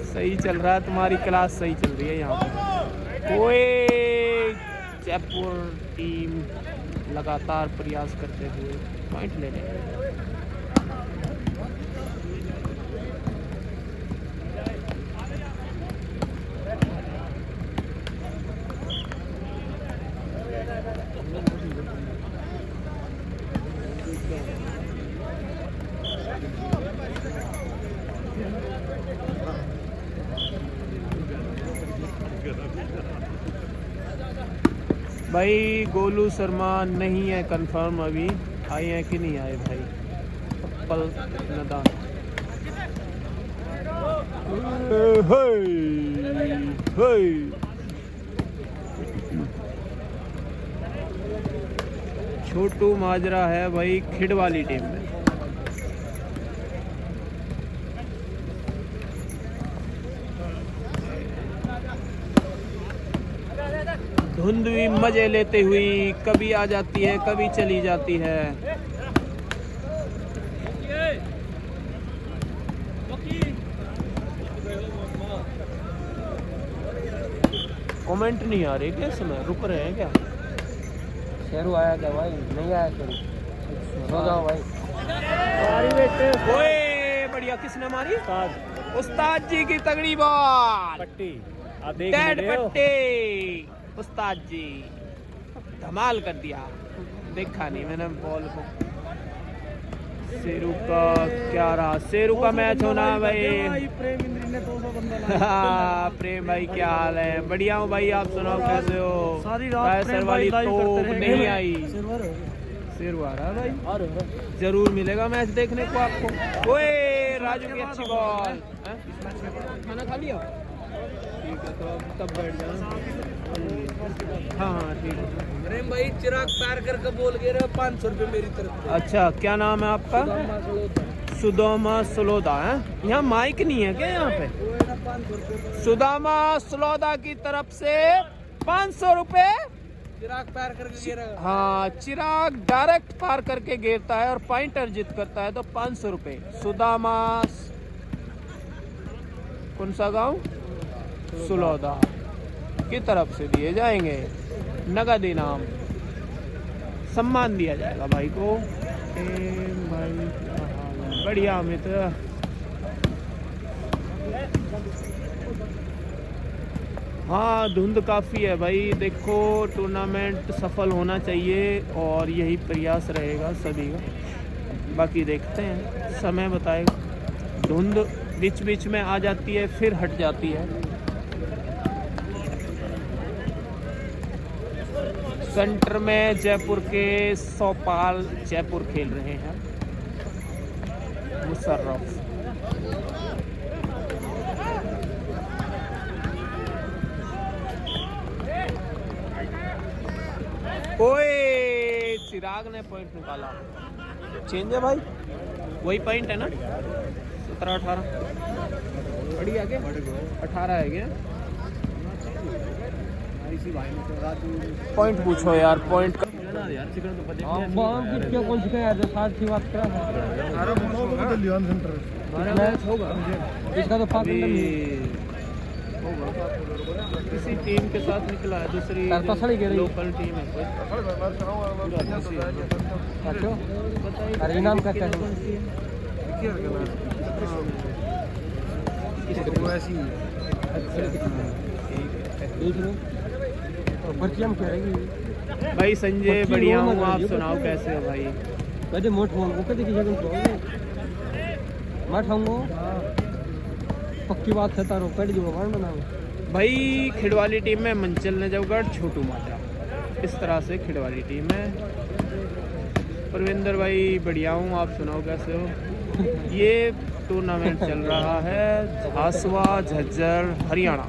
सही चल रहा है, तुम्हारी क्लास सही चल रही है यहाँ पर। ओए जयपुर टीम लगातार प्रयास करते हुए पॉइंट ले रहे हैं। भाई गोलू शर्मा नहीं है कंफर्म, अभी आए हैं कि नहीं आए भाई। पल नदान छोटू माजरा है भाई खिड़ वाली टीम में। धुंध भी मजे लेते हुई कभी आ जाती है कभी चली जाती है। कमेंट नहीं आ रहे क्या, समय रुक रहे हैं क्या? शेरू आया क्या भाई? नहीं आया शेरू, सो जाओ भाई। ओए बढ़िया, किसने मारी? उस्ताद जी की तगड़ी बॉल, पट्टी डेड पट्टी। उस्ताद जी धमाल कर दिया, देखा नहीं मैंने बॉल को। शेरू का क्या रहा, शेरू का मैच होना भाई। हाँ प्रेम भाई क्या हाल है? बढ़िया हूँ भाई, आप सुनाओ कैसे हो? सारी रात सर वाली तो नहीं आई, शेरू आ रहा है भाई, जरूर मिलेगा मैच देखने को आपको। ओए राजू की अच्छी बॉल, खाना खा लिया? ठीक है तो तब बैठ जाना। हाँ ठीक है। प्रेम भाई चिराग पार करके बोल के 500 रुपये मेरी तरफ से। अच्छा क्या नाम है आपका? सुदामा सलोदा है। यहाँ माइक नहीं है क्या यहाँ पे? सुदामा सलोदा की तरफ से 500 रुपये। चिराग पार करके गिरा। हाँ चिराग डायरेक्ट पार करके गिरता है और पॉइंट अर्जित करता है तो 500 रुपये सुदामा, कौन सा गांव? सलोदा की तरफ से दिए जाएंगे। नगद इनाम सम्मान दिया जाएगा भाई को। भाई बढ़िया अमित। हाँ धुंध काफ़ी है भाई, देखो टूर्नामेंट सफल होना चाहिए और यही प्रयास रहेगा सभी का। बाकी देखते हैं, समय बताएगा। धुंध बीच बीच में आ जाती है फिर हट जाती है। सेंटर में जयपुर के सोपाल जयपुर खेल रहे हैं, मुशर्रफ। ओए चिराग ने पॉइंट निकाला, चेंज है भाई, वही पॉइंट है ना? 17-18 बड़ी आगे 18 है क्या? पॉइंट पूछो यार, पॉइंट का कौन सी यार साथ की बात करा इसका तो किसी टीम के साथ निकला है, दूसरी लोकल टीम है कोई। अरे नाम क्या क्या भाई संजय बढ़िया हूँ, आप सुनाओ कैसे हो भाई? कदे मोट होंगे कदे की जगह मठ होंगे, पक्की बात है तारो कट जो वन बनाओ भाई। खिड़वाली टीम में मंचल नजफगढ़, छोटू मात्रा, इस तरह से खिड़वाली टीम है। परविंदर भाई बढ़िया हूँ, आप सुनाओ कैसे हो? ये टूर्नामेंट चल रहा है झासवा झज्जर हरियाणा।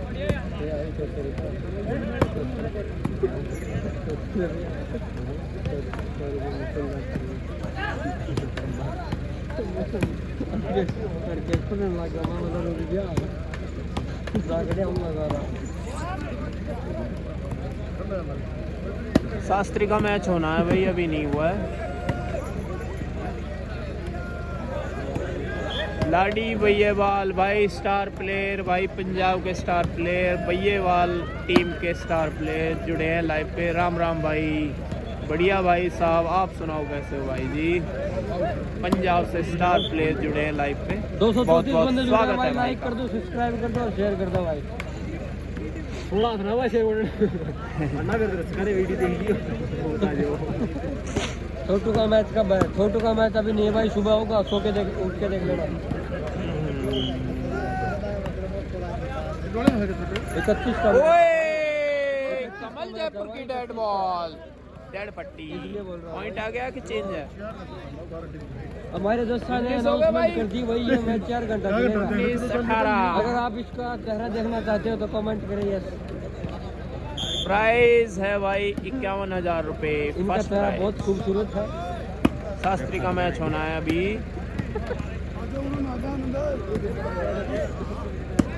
शास्त्री का मैच होना है भाई, अभी नहीं हुआ है। लाडी बയ്येवाल भाई स्टार प्लेयर, भाई पंजाब के स्टार प्लेयर बയ്येवाल टीम के स्टार प्लेयर जुड़े हैं लाइव पे। राम राम भाई, बढ़िया भाई साहब, आप सुनाओ कैसे हो भाई जी? पंजाब से स्टार प्लेयर जुड़े हैं लाइव पे, 234 बंदे जुड़े हैं भाई। है लाइक कर दो, सब्सक्राइब कर दो और शेयर कर दो भाई। थोड़ा था भाई शेयर करना कर दो, सारे वीडियो देख लियो। छोटू का मैच कब है? छोटू का मैच अभी नहीं है भाई, सुबह होगा, सो के देख, उठ के देख लेना। 31 का ओए कमल बॉल जयपुर की डेड बॉल, डेड पट्टी। पॉइंट आ गया कि चेंज है? हमारे दोस्तों ने 19 हो गए भाई। announcement कर दी, वही है मैच 4 घंटा चलेगा। 19-18। अगर आप इसका चेहरा देखना चाहते हो तो कमेंट करें यस। प्राइस है भाई 51,000 रुपए। इनका फर्स्ट चेहरा प्राइज। बहुत खूबसूरत है। शास्त्री का मैच होना है अभी।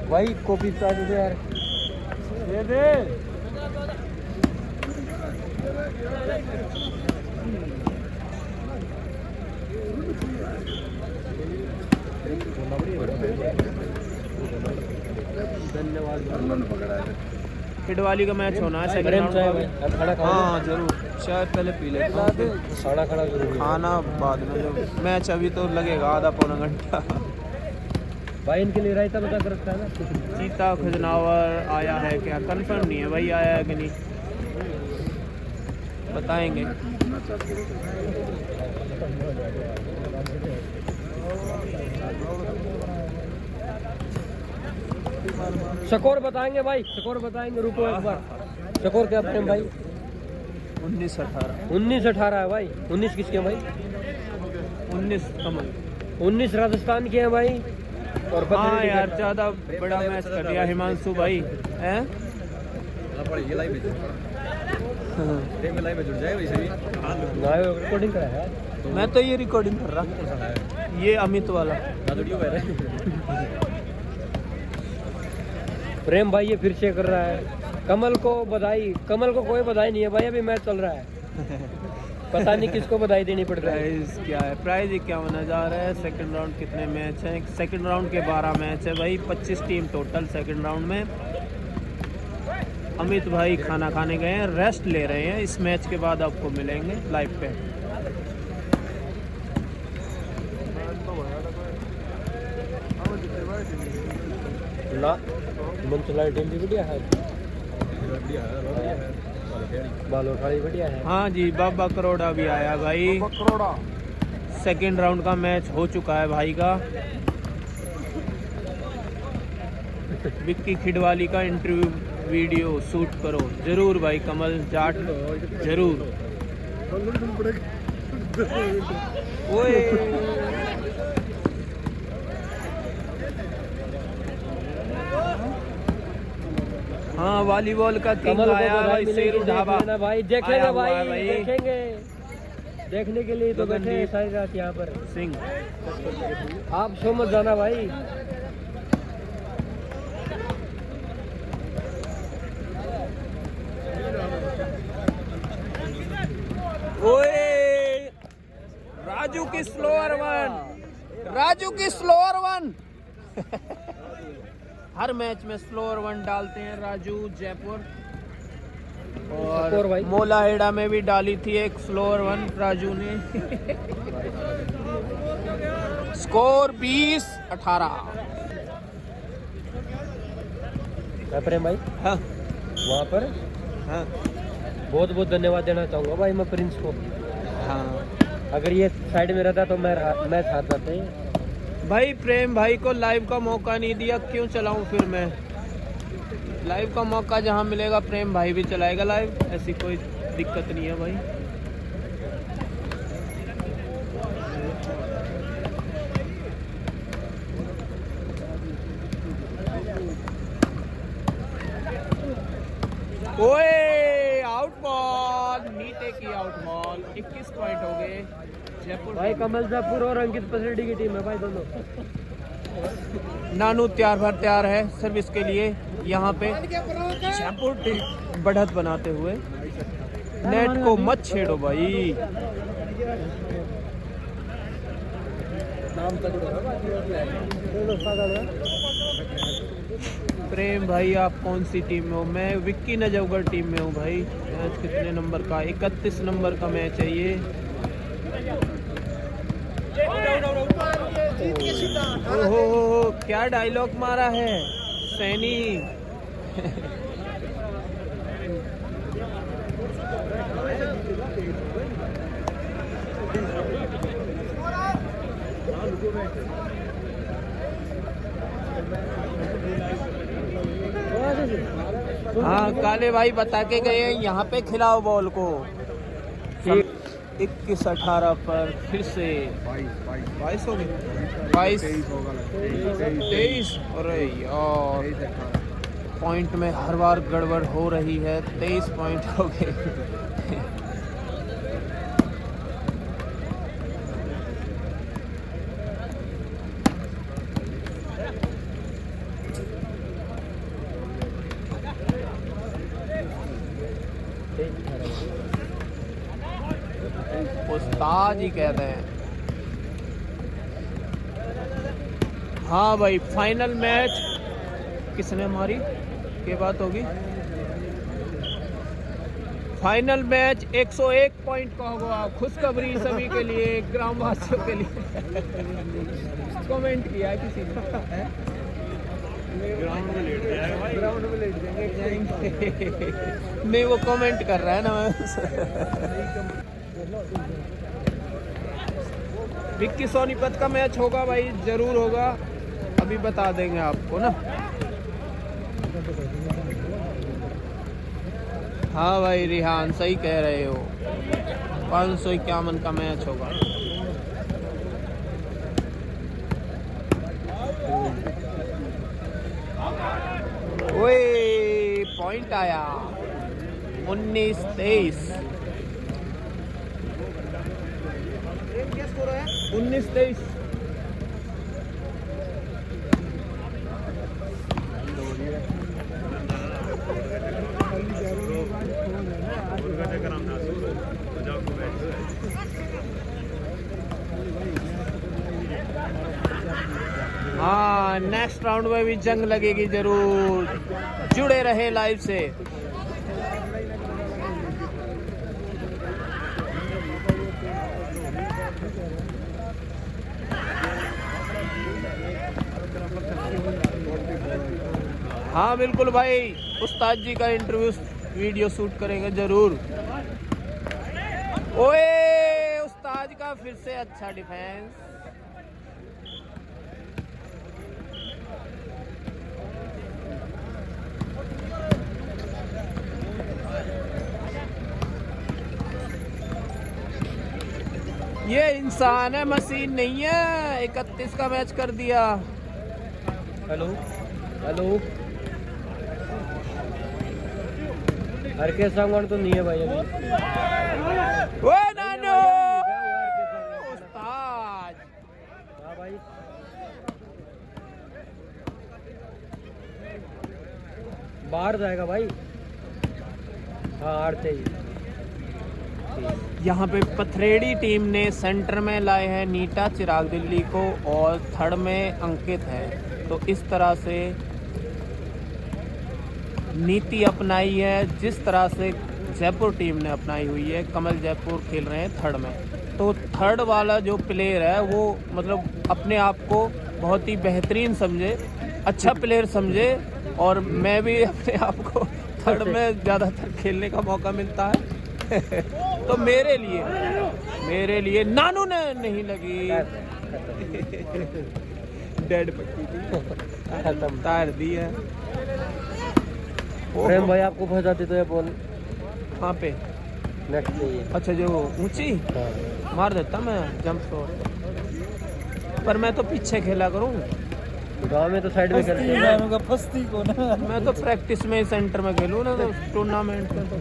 भाई कॉपी प्राइस दे यार, दे दे। खिडवाली का मैच होना है सेकंड प्रेम राउंड चाय का। भाई, अब खाना खाओ। हाँ जरूर, चाय पहले पी ले। खाना खाना जरूरी है। खाना बाद में, जब मैच अभी तो लगेगा आधा पौना घंटा। भाई इनके लिए रायता बता कर रखा है ना। चीता खुजनावर आया है क्या? कंफर्म नहीं है भाई आया है कि नहीं, बताएंगे। स्कोर बताएंगे भाई, स्कोर बताएंगे, रुको एक बार। स्कोर क्या प्रेम भाई? 19-18। 19-18 है भाई। 19 किसके हैं भाई? 19 कमल। 19 राजस्थान के हैं भाई। और हाँ यार ज्यादा बड़ा मैच कर दिया हिमांशु भाई हैं? रिकॉर्डिंग करा है। मैं तो ये रिकॉर्डिंग कर रहा, ये अमित वाला। प्रेम भाई ये फिर से कर रहा है। कमल को बधाई। कमल को कोई बधाई नहीं है भाई, अभी मैच चल रहा है। पता नहीं किसको बधाई देनी पड़ रही है। प्राइस क्या है? प्राइस 51,000 है। सेकंड राउंड कितने मैच हैं? सेकंड राउंड के 12 मैच है भाई। 25 टीम टोटल सेकंड राउंड में। अमित भाई खाना खाने गए हैं, रेस्ट ले रहे हैं। इस मैच के बाद आपको मिलेंगे लाइव पे। ना मंचलाई टीम भी बढ़िया है, बालोखाड़ी बढ़िया है। हाँ जी, बाबा करोड़ा भी आया भाई। सेकंड राउंड का मैच हो चुका है भाई का। विक्की खिडवाली का इंटरव्यू वीडियो शूट करो जरूर भाई। कमल जाट जरूर। ओए हाँ, वॉलीबॉल का किंग कमल को आया बधाई भाई। मिलेगी, शेरू देख ढाबा लेना भाई, आया देखेंगे हुआ है भाई, देखेंगे। देखने के लिए तो बैठे हैं सारी रात यहाँ पर। सिंह। आप सो मत जाना भाई। ओए राजू की स्लोअर वन, राजू की स्लोअर वन। हर मैच में स्लोअर वन डालते हैं राजू जयपुर। स्कोर और भाई। मोलाहेड़ा में भी डाली थी एक स्लोअर वन राजू ने। स्कोर 20-18। प्रेम भाई हाँ वहाँ पर हाँ बहुत बहुत धन्यवाद देना चाहूँगा भाई मैं प्रिंस को। हाँ अगर ये साइड में रहता तो मैच हार जाते हैं। भाई प्रेम भाई को लाइव का मौका नहीं दिया, क्यों चलाऊं फिर मैं? लाइव का मौका जहां मिलेगा प्रेम भाई भी चलाएगा लाइव, ऐसी कोई दिक्कत नहीं है भाई। ओए आउट बॉल, नीचे की आउट बॉल। 21 पॉइंट हो गए जयपुर। भाई कमल जयपुर और अंकित पसरेडी की टीम है भाई दोनों। नानू तैयार है सर्विस के लिए यहाँ पे। जयपुर टीम बढ़त बनाते हुए। नेट को मत छेड़ो भाई। प्रेम भाई आप कौन सी टीम में हो? मैं विक्की नजफगढ़ टीम में हूँ भाई। मैच कितने नंबर का? 31 नंबर का मैच है ये। ओहो क्या डायलॉग मारा है सैनी। हाँ काले भाई बता के गए हैं यहाँ पे खिलाओ बॉल को। 21-18 पर फिर से 22 हो गए, 23। अरे यार पॉइंट में हर बार गड़बड़ हो रही है। 23 पॉइंट हो गए। उस्ताद ही कहते हैं। हाँ भाई फाइनल मैच किसने मारी के बात होगी। फाइनल मैच 101 पॉइंट का होगा। खुशखबरी सभी के लिए, ग्रामवासियों के लिए। कमेंट किया किसी ने, ग्राउंड में लेट जाएंगे। नहीं वो कमेंट कर रहा है ना। विक्की सोनीपत का मैच होगा भाई, जरूर होगा, अभी बता देंगे आपको ना। हाँ भाई रिहान सही कह रहे हो, 551 का मैच होगा। ओए पॉइंट आया 19-23। 19-23। हाँ नेक्स्ट राउंड में भी जंग लगेगी जरूर, जुड़े रहे लाइव से। हाँ बिल्कुल भाई, उस्ताद जी का इंटरव्यू वीडियो शूट करेंगे जरूर। ओए उस्ताद का फिर से अच्छा डिफेंस। ये इंसान है, मशीन नहीं है। 31 का मैच कर दिया। हेलो हेलो, हर के सांगवान तो नहीं है भाई अभी। ओ नानो उस्ताद। हाँ भाई बाहर जाएगा भाई। हाँ आड़ते ही। यहाँ पे पथरेड़ी टीम ने सेंटर में लाए हैं नीटा चिराग दिल्ली को, और थर्ड में अंकित है। तो इस तरह से नीति अपनाई है जिस तरह से जयपुर टीम ने अपनाई हुई है। कमल जयपुर खेल रहे हैं थर्ड में। तो थर्ड वाला जो प्लेयर है वो मतलब अपने आप को बहुत ही बेहतरीन समझे, अच्छा प्लेयर समझे, और मैं भी अपने आप को थर्ड में ज़्यादातर खेलने का मौका मिलता है। तो मेरे लिए नानू ने नहीं लगी। डेड पट्टी थी, तार दी है। प्रेम भाई आपको पहुंचाते तो ये बॉल कहाँ पे? नेक्स्ट पे ही। अच्छा जो ऊंची हाँ। मार देता मैं जंप शॉट, पर मैं तो पीछे खेला करूँ। गांव में तो साइड में करते हैं। फस्ती को ना, मैं तो प्रैक्टिस में सेंटर में खेलूँ ना, तो टूर्नामेंट में तो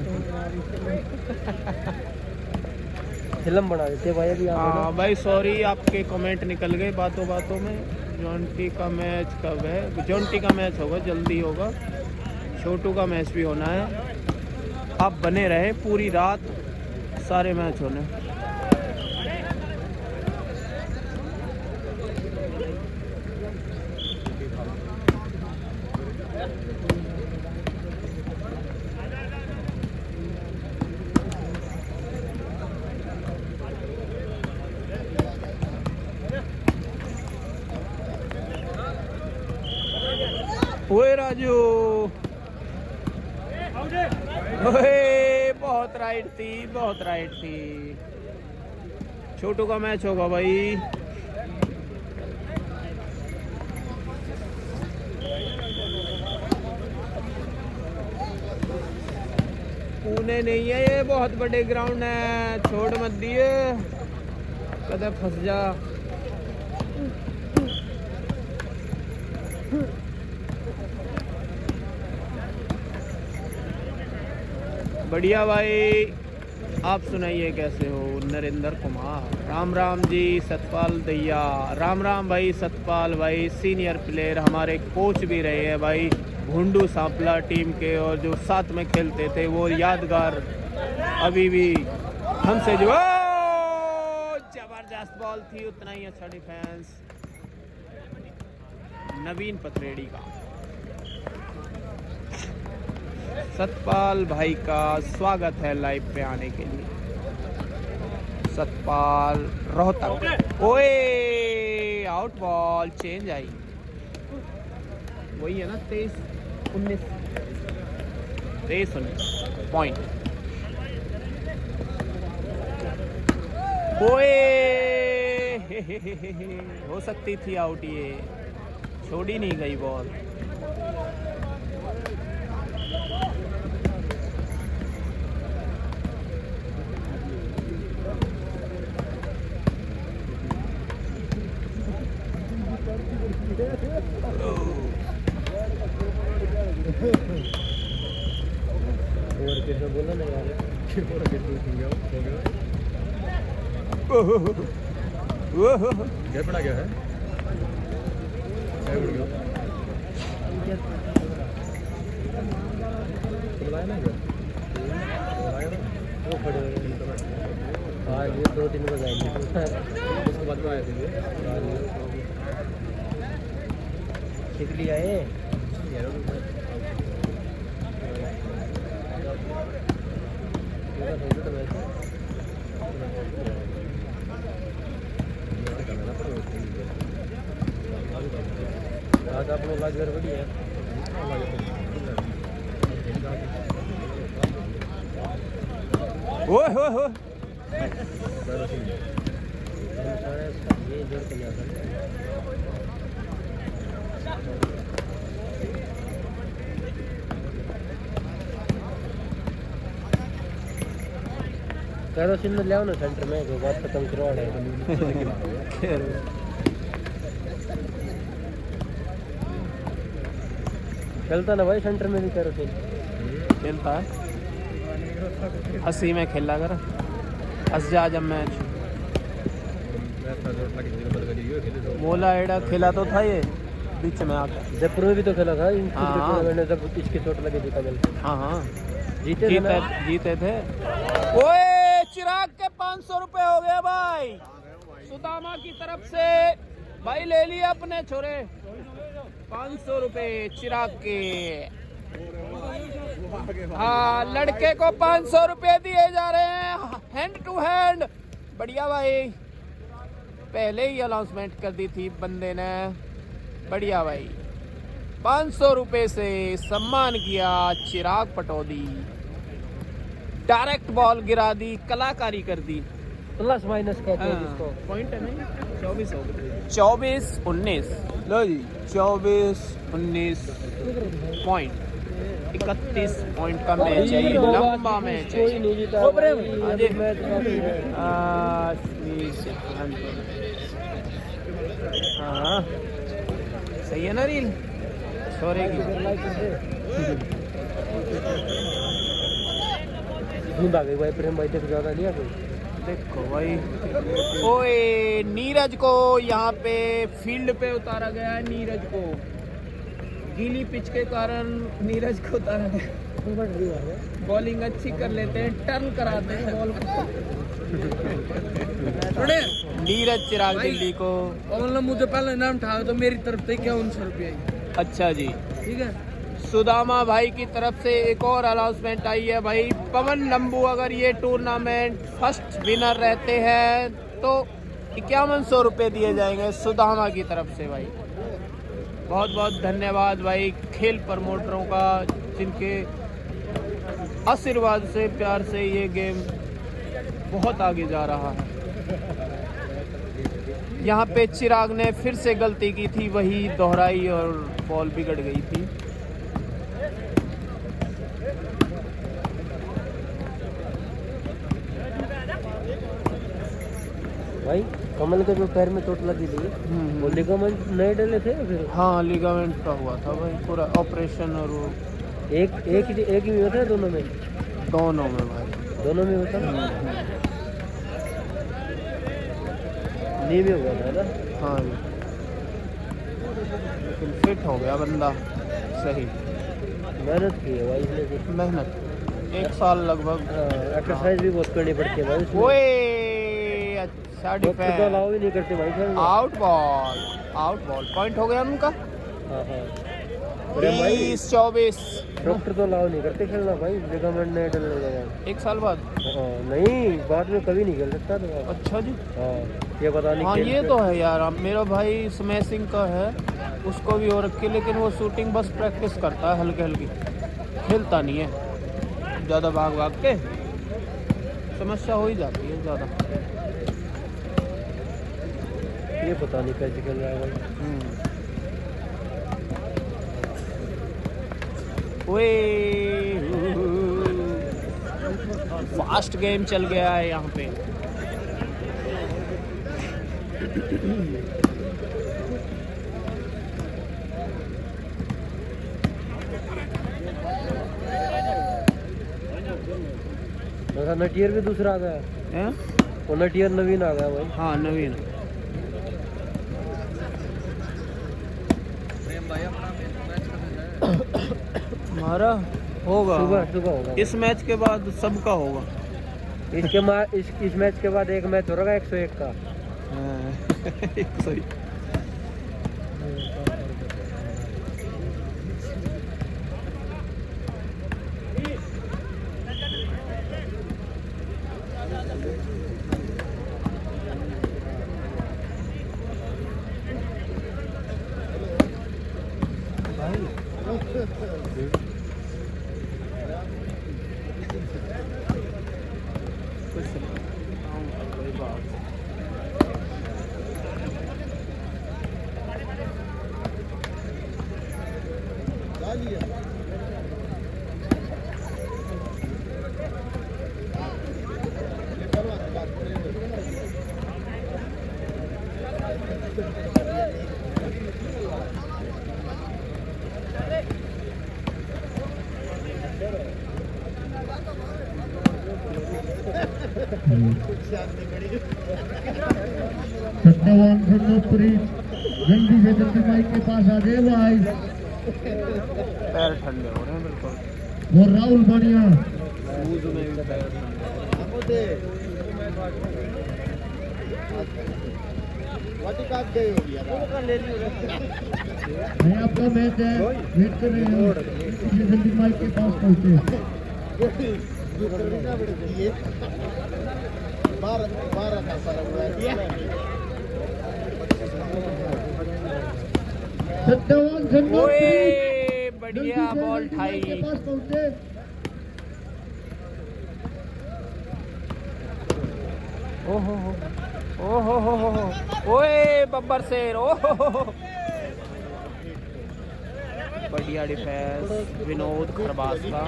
फिल्म बना देते भाई अभी। हाँ भाई सॉरी, आपके कमेंट निकल गए बातों बातों में। जॉन्टी का मैच कब है? जॉन्टी का मैच होगा, जल्दी होगा। छोटू का मैच भी होना है। आप बने रहे पूरी रात, सारे मैच होने। ओए राजू, ओए बहुत राइट थी, बहुत राइट थी। छोटू का मैच होगा भाई। पुणे नहीं है, ये बहुत बड़े ग्राउंड है, छोड़ मत दिए कदम फंस जा। बढ़िया भाई, आप सुनाइए कैसे हो? नरेंद्र कुमार, राम राम जी। सतपाल दैया, राम राम भाई। सतपाल भाई सीनियर प्लेयर, हमारे कोच भी रहे हैं भाई, भुंडू सांपला टीम के, और जो साथ में खेलते थे वो यादगार अभी भी हमसे जो जबरदस्त बॉल थी, उतना ही अच्छा डिफेंस नवीन पतरेड़ी का। सतपाल भाई का स्वागत है लाइव पे आने के लिए। सतपाल रोहतक, ओए आउट बॉल, चेंज आई, वही है ना 23-19 पॉइंट। ओए हो सकती थी आउट, ये छोड़ी नहीं गई बॉल। पड़ा क्या है? वो खड़े आज ये 2-3 बजे आएंगे, उसके बाद में आए थे सीख लिया है। आज आप लोग लाजगर बड़ी है। ओए हो हो, ये जोर के लिया कैरोसिन में ले आओ ना सेंटर में, जो बात खत्म करवा है। चलता ना भाई सेंटर में भी कैरोसिन खेलता है, 80 में खेला कर, हंस जा जब मैच। मोला एड़ा खेला तो था ये बीच में आकर, जयपुर में भी तो खेला था मैंने, जब इसकी चोट लगी थी कमल। हाँ हाँ जीते थे। ओए चिराग के 500 रुपए हो गए भाई, सुदामा की तरफ से भाई, ले लिए अपने छोरे 500 रुपए चिराग के। हाँ, लड़के को 500 रुपए दिए जा रहे हैं हैंड टू हैंड। बढ़िया भाई, पहले ही अनाउंसमेंट कर दी थी बंदे ने। बढ़िया भाई, 500 रुपए से सम्मान किया चिराग पटौदी, डायरेक्ट बॉल गिरा दी, कलाकारी कर दी। प्लस माइनस कहते हैं जिसको। पॉइंट है नहीं, 24-19 लो जी, 24-19 पॉइंट, 31 पॉइंट का मैच है, लंबा मैच है। कोई नहीं जीता हाँ सही है ना रील छोरे की। धुंध आ गई भाई, प्रेम भाई तक ज्यादा लिया कोई। देखो भाई, ओए नीरज को यहाँ पे फील्ड पे उतारा गया है। नीरज को गीली पिच के कारण नीरज को उतारा गया। बॉलिंग अच्छी कर लेते हैं, टर्न कराते हैं बॉल को। नीरज चिराग दिल्ली को। मतलब मुझे पहले नाम था तो मेरी तरफ से 51 रुपये। अच्छा जी, ठीक है। सुदामा भाई की तरफ से एक और अनाउंसमेंट आई है भाई, पवन लंबू अगर ये टूर्नामेंट फर्स्ट विनर रहते हैं तो 5100 रुपये दिए जाएंगे सुदामा की तरफ से भाई। बहुत बहुत धन्यवाद भाई खेल प्रमोटरों का, जिनके आशीर्वाद से, प्यार से ये गेम बहुत आगे जा रहा है। यहाँ पे चिराग ने फिर से गलती की थी, वही दोहराई और बॉल बिगड़ गई थी। भाई कमल के जो पैर में चोट लगी थी वो लिगामेंट नए डले थे फिर हाँ लिगामेंट का हुआ था भाई पूरा ऑपरेशन और वो एक ही में होता है दोनों में भाई दोनों में होता है नी में हुआ था ना हाँ जी लेकिन फिट हो गया बंदा सही मेहनत की है भाई इसने भी। मेहनत 1 साल लगभग एक्सरसाइज भी बहुत करनी पड़ती है भाई इसमें। ओए अच्छा डॉक्टर तो डिफेंस अलाउ ही नहीं करते भाई खेलना। आउट बॉल पॉइंट हो गया उनका हाँ हाँ अरे भाई 20-24 डॉक्टर तो अलाउ नहीं करते खेलना भाई लिगामेंट नहीं डलने लगा 1 साल बाद हाँ नहीं बाद में कभी नहीं खेल सकता तो अच्छा जी हाँ ये पता नहीं हाँ खेल ये के- तो है यार मेरा भाई स्मैशिंग का है उसको भी हो रखी है लेकिन वो शूटिंग बस प्रैक्टिस करता है हल्की हल्की खेलता नहीं है ज़्यादा भाग के समस्या हो ही जाती है ज़्यादा ये पता नहीं कैसे खेल रहा है भाई ओए फास्ट गेम चल गया है यहाँ पे वैसा नटियर भी दूसरा आ गया हैं? वो नटियर नवीन आ गया भाई हाँ नवीन हमारा होगा सुबह होगा इस मैच के बाद सबका होगा इस मैच के बाद एक मैच हो रहा है 101 का सही सत्तावान खंडोपरी जल्दी से जल्दी माइक के पास आ गए भाई पैर ठंडे हो रहे हैं बिल्कुल वो राहुल बनिया शूज में भी पैर ठंडे नहीं आपका मैच है वेट कर रहे हो जल्दी से जल्दी माइक के पास पहुंचे सत्तावान खंडोपरी ओए बढ़िया बॉल ठाई के पास पहुंचे ओहो ओए बब्बर शेर ओहो बढ़िया डिफेंस विनोद खरबास का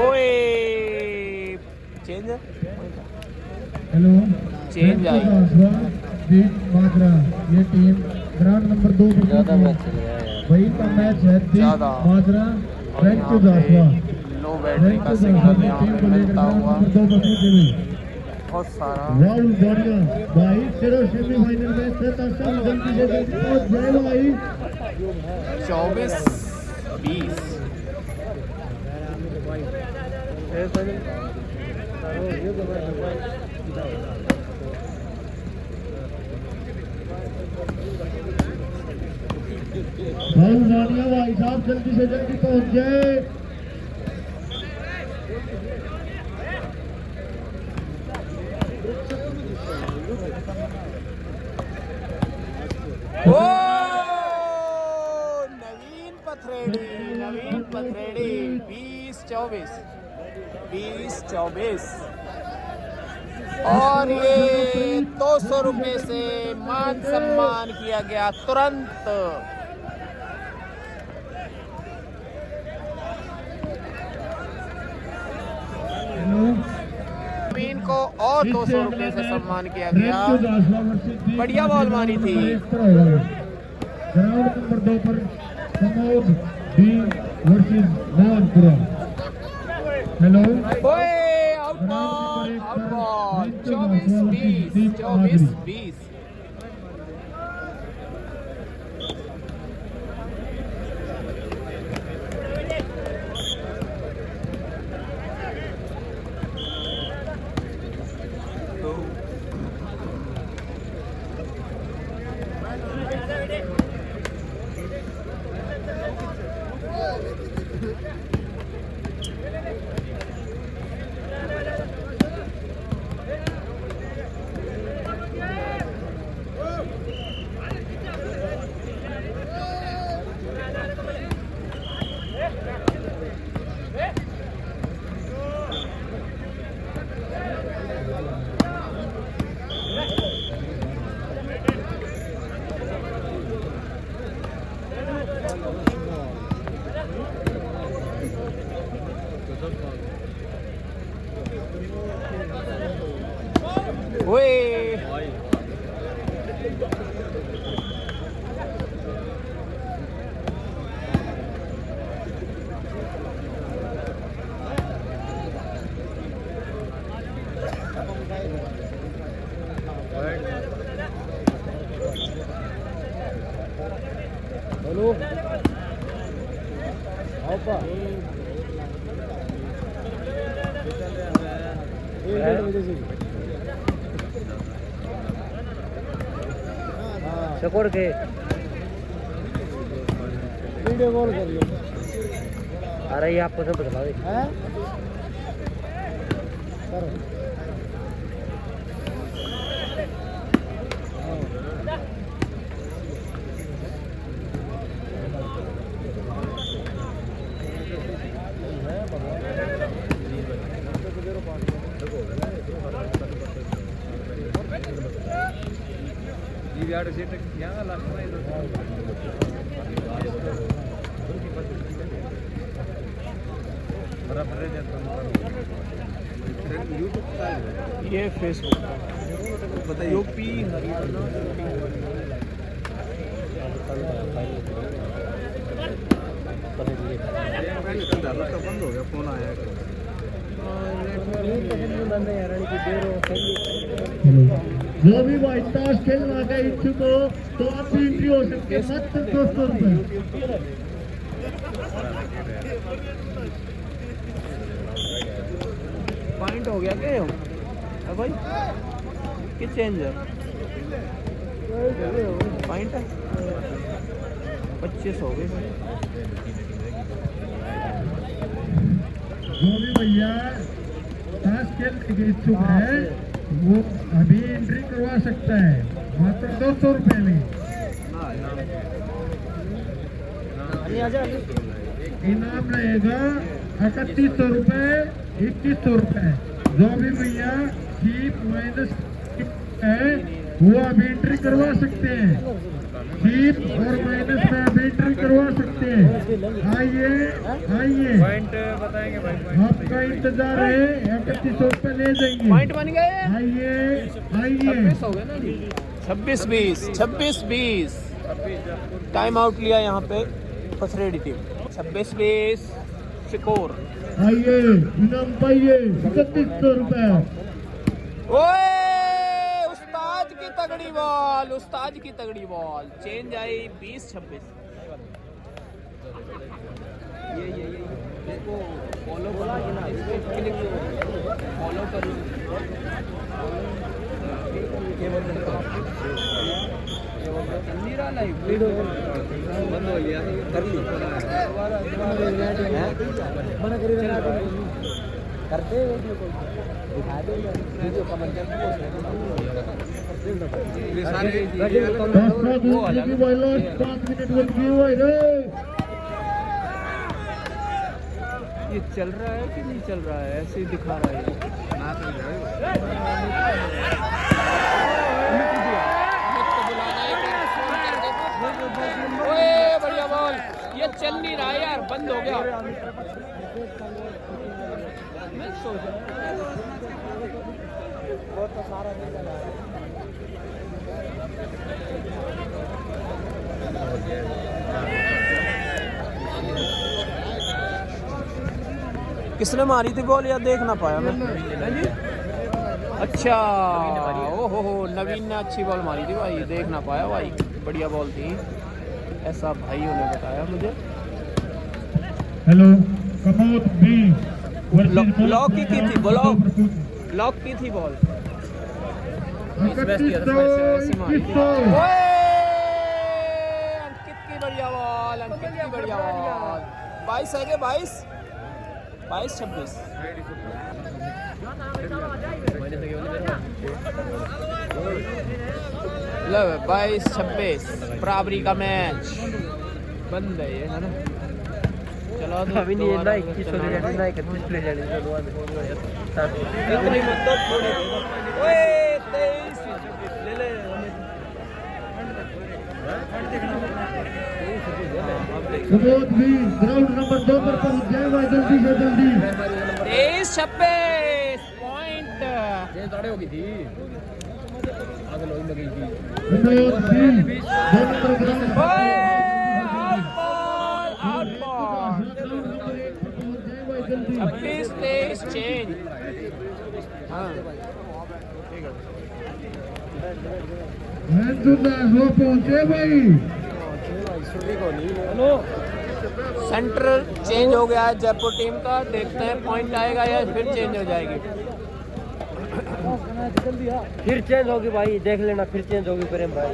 ओए change hello change I beat माजरा ये टीम ग्राउंड नंबर 2 पर ज्यादा पहुंची मैच चल रहा है यार वही का मैच है बीट ज्यादा। माजरा और रैंक यहाँ टू पे जासवा लो बैटरी रैंक का टू सिग्नल जासवा यहाँ टीम पे को लेकर मिलता ग्राउंड हुआ नंबर 2 पर पहुंची हुई बहुत सारा राहुल बढ़िया भाई तेरा सेमीफाइनल मैच है तो जल्दी से जल्दी पहुंच जाए भाई 24-20 राहुल बढ़िया भाई साहब जल्दी से जल्दी पहुंच जाए ओ नवीन पथरेड़ी 20-24 और ये 200 रुपये से मान सम्मान किया गया तुरंत। मीन को और 200 रुपये से सम्मान किया गया। बढ़िया बॉल मारी थी। ग्राउंड नंबर 2 पर Pramod B versus Mohanpura. Hello, ओए आउट बॉल, आउट बॉल। 24-20, 24-20। चकोर के वीडियो कॉल कर लो। अरे ये आपको सब बता दे हैं करो। ये फेसबुक बताइए यूपी हरियाणा बंद हो गया। फोन आया जो भी भाई ताश खेलना का इच्छुक हो तो आप भी एंट्री हो सकते हैं। मात्र 200 रुपये। पॉइंट हो गया क्या है भाई? कि चेंज है पॉइंट है 25 हो गए। जो भी भैया ताश खेलने के इच्छुक है वो अभी एंट्री करवा सकता है। मात्र 200 रुपये में। इनाम रहेगा 3100 रुपये, 2100 रुपये। जो भी भैया चीप माइनस है वो अभी एंट्री करवा सकते हैं। चीप और माइनस में अभी एंट्री करवा सकते हैं। आइए आइए, पॉइंट बताएंगे भाई। आपका इंतजार है। 3100 रुपये ले जाएंगे। पॉइंट बन गए। आइए आइए। 26 हो गए ना जी। 26-20, 26-20। टाइम आउट लिया यहाँ पे पथरेडी टीम। 26-20 चिकोर। आइए, इनाम पाइए 3100 रुपये। ओए उस्ताद की तगड़ी बॉल, उस्ताद की तगड़ी बॉल। चेंज आई 20-26। ये देखो फॉलो करो ना, इस पे क्लिक फॉलो करो। मेरा लाइव बंद हो गया कर ली करते दिखा दे वीडियो कमेंट ये चल रहा है कि नहीं चल रहा है? ऐसे ही दिखा रहा है। ओए बढ़िया बॉल, ये चल नहीं रहा है यार, बंद हो गया। किसने मारी थी बॉल यार, देख ना पाया मैं। अच्छा, ओहो नवीन ने अच्छी बॉल मारी थी भाई, देख ना पाया भाई, बढ़िया बॉल थी, ऐसा भाइयों ने बताया मुझे। हेलो कमोद बी ब्लॉक की थी, ब्लॉक की थी बॉल। अंकित की बढ़िया बॉल, अंकित की बढ़िया बॉल। 22 है 22 26। लो 22-26 बराबरी का मैच बंद है ये, है ना। चलो अभी नहीं है ना 21 हो जाए ना 31 प्ले जाने तो दुआ इतनी मतलब थोड़ी। ओए 23 ले ले कमोद बी ग्राउंड नंबर 2 पर पहुंच जाए भाई, जल्दी से जल्दी। 23-26 पॉइंट। ये दाड़े हो गई थी, आगे लोई लगी थी। कमोद बी 2 नंबर ग्राउंड ओए आउट बॉल 26-23 चेंज। हाँ हो पहुंचे भाई। सेंटर चेंज हो गया है जयपुर टीम का, देखते हैं पॉइंट आएगा या फिर चेंज हो जाएगी। फिर चेंज होगी भाई, देख लेना फिर चेंज होगी प्रेम भाई।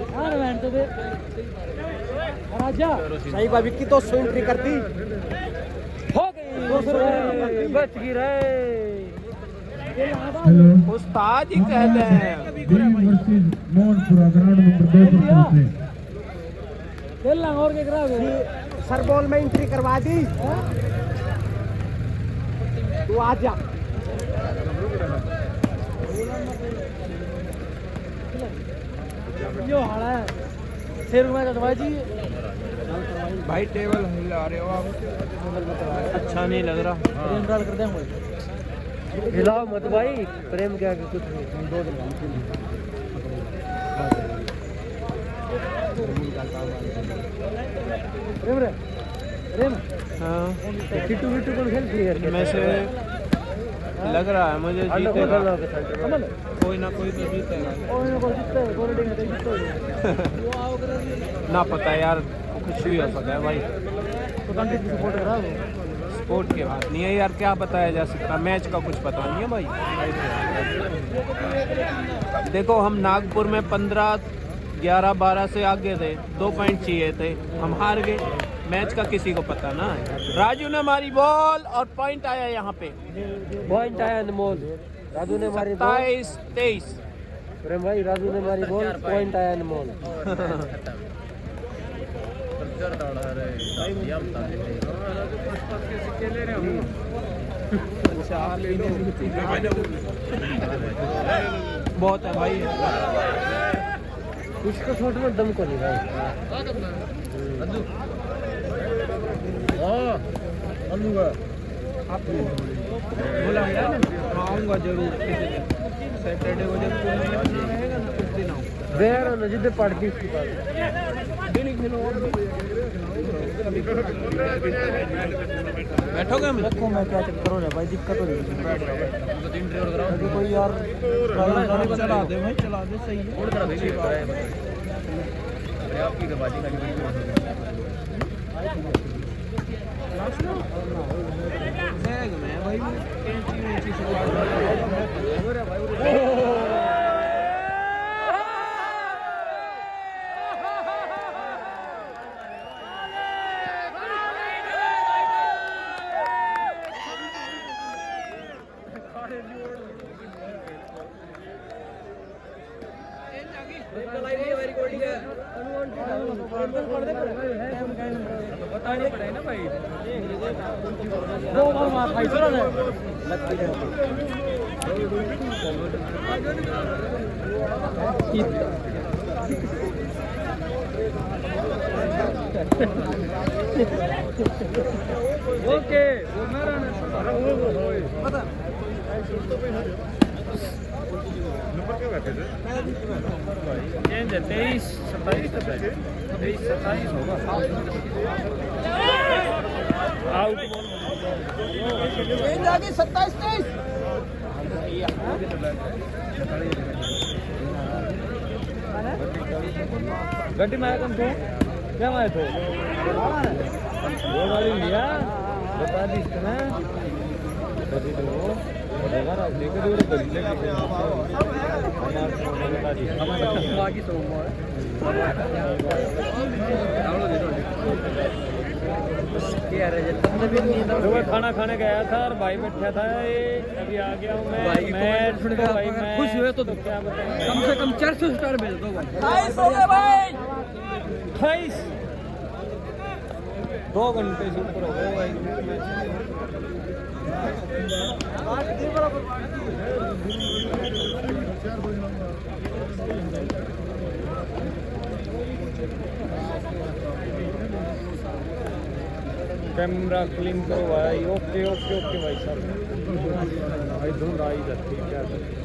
सही भाभी की तो एंट्री कर दी, हो गई, बच गई रे। हेलो उस्ताद ही कहते हैं। B versus Mohanpura ground number 2 पर पहुंचे। सर बॉल में एंट्री करवा दी, तू आ जा। यो हाड़ा है शेर में कटवा जी भाई टेबल हिला रहे हो आप, अच्छा नहीं लग रहा। डाल कर दे हिलाओ मत भाई, प्रेम क्या कुछ नहीं, 2 दिन प्रेम रे प्रेम। हाँ किट्टू किट्टू कौन खेल रही है में से लग रहा है मुझे जीतेगा, कोई ना कोई तो जीतेगा। ना पता यार, कुछ भी हो सकता है भाई, स्पोर्ट के बात नहीं है यार, क्या बताया जा सकता, मैच का कुछ पता नहीं है भाई। देखो हम नागपुर में 15-11-12 से आगे थे, 2 पॉइंट चाहिए थे, हम हार गए, मैच का किसी को पता ना। राजू ने मारी बॉल और पॉइंट आया यहाँ पे, पॉइंट आया अनमोल, राजू ने मारी 27-23। प्रेम भाई राजू ने मारी बॉल, पॉइंट आया अनमोल। बहुत है भाई, उसको छोटे में दम को नहीं भाई। बुलाया ना, आऊँगा जरूर सैटरडे को, जब रहेगा ना कुछ दिन आऊँ। बेर ना जिद्द पड़ती उसकी बात। बैठोगे हम? देखो मैं क्या चेक करो भाई, दिक्कत हो रही है कोई यार चला दे भाई, चला दे, सही है। आपकी दबाजी बैग में भाई कैंची से बताने पड़े ना भाई। 2 बार मार खाई ओके वो मेरा पता चेंज है 23 27 23 27 होगा आउट चेंज आ गई 27 23 गड्डी में आया तुम तो क्या आए थे वो गाड़ी लिया बता दी इसने बता दो अगर आप लेकर वो कर लेंगे बाकी सोमवार सुबह खाना खाने गया था और भाई बैठा था ये अभी आ गया हूँ मैं खुश हुए तो क्या बताएं कम से कम 400 स्टार भेज दो भाई 28 हो गए भाई 28 2 घंटे से ऊपर हो गए भाई कैमरा क्लीन करो भाई ओके ओके ओके भाई साहब भाई धुंध आई जाती है क्या करें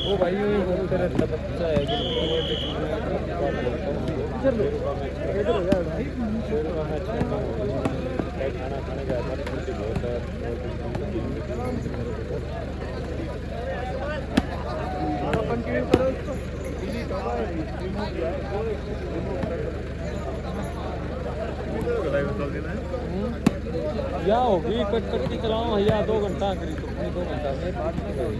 वो भाई बोलते रहता बच्चा है खाना खाने का या होगी कट कट की चलाओ भैया 2 घंटा करी तो 2 घंटा में बात नहीं करी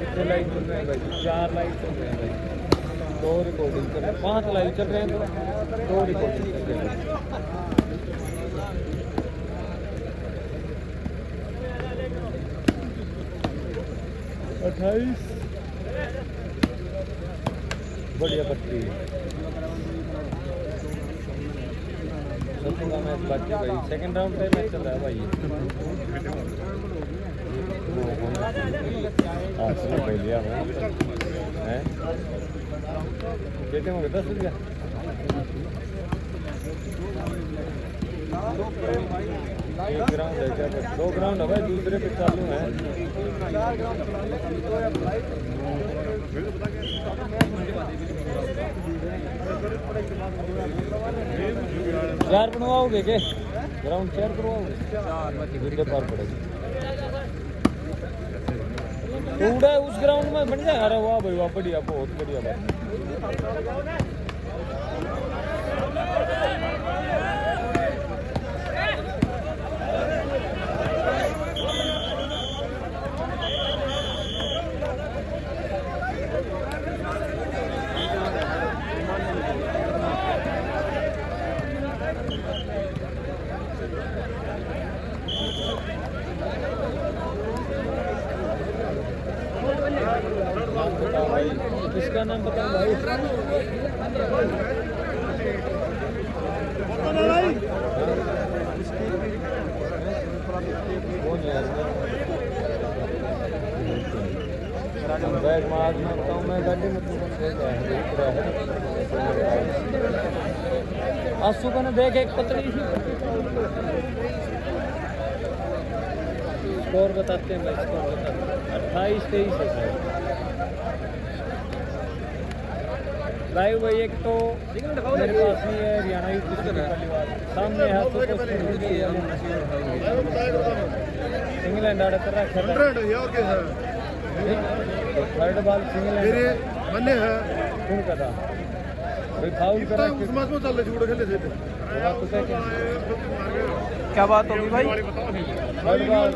कितने लाइव चल रहे हैं भाई 4 लाइव चल रहे हैं भाई 2 रिकॉर्डिंग चल रहे हैं 5 लाइव चल रहे हैं तो 2 रिकॉर्डिंग चल रहे हैं 28 बढ़िया पट्टी का मैच बाकी भाई सेकंड राउंड पे मैच चल रहा है भाई सुनो भाई लिया है कितने हो गए 10 रुपया एक ग्राउंड है क्या 2 ग्राउंड है भाई दूसरे पे चालू है चार बनवाओगे के ग्राउंड 4 करवाओगे 4 पार पड़ेगी उड़ा उस ग्राउंड में बन जाए अरे वाह भाई वाह बढ़िया बहुत बढ़िया बात भाई किसका नाम बताओ भाई बैग मार मारता हूँ मैं गाड़ी में आंसू को ना देख एक पतली सी स्कोर बताते हैं भाई स्कोर बताते हैं 28-23 है ड्राइव भाई एक तो मेरे पास नहीं है हरियाणा यूपी सामने है तो इंग्लैंड आड़े तरह थर्ड बॉल सिंगलैंड बने है कौन करा भाई फाउल करा उसमें चल रहे छूट खेले थे क्या बात होगी भाई? Third ball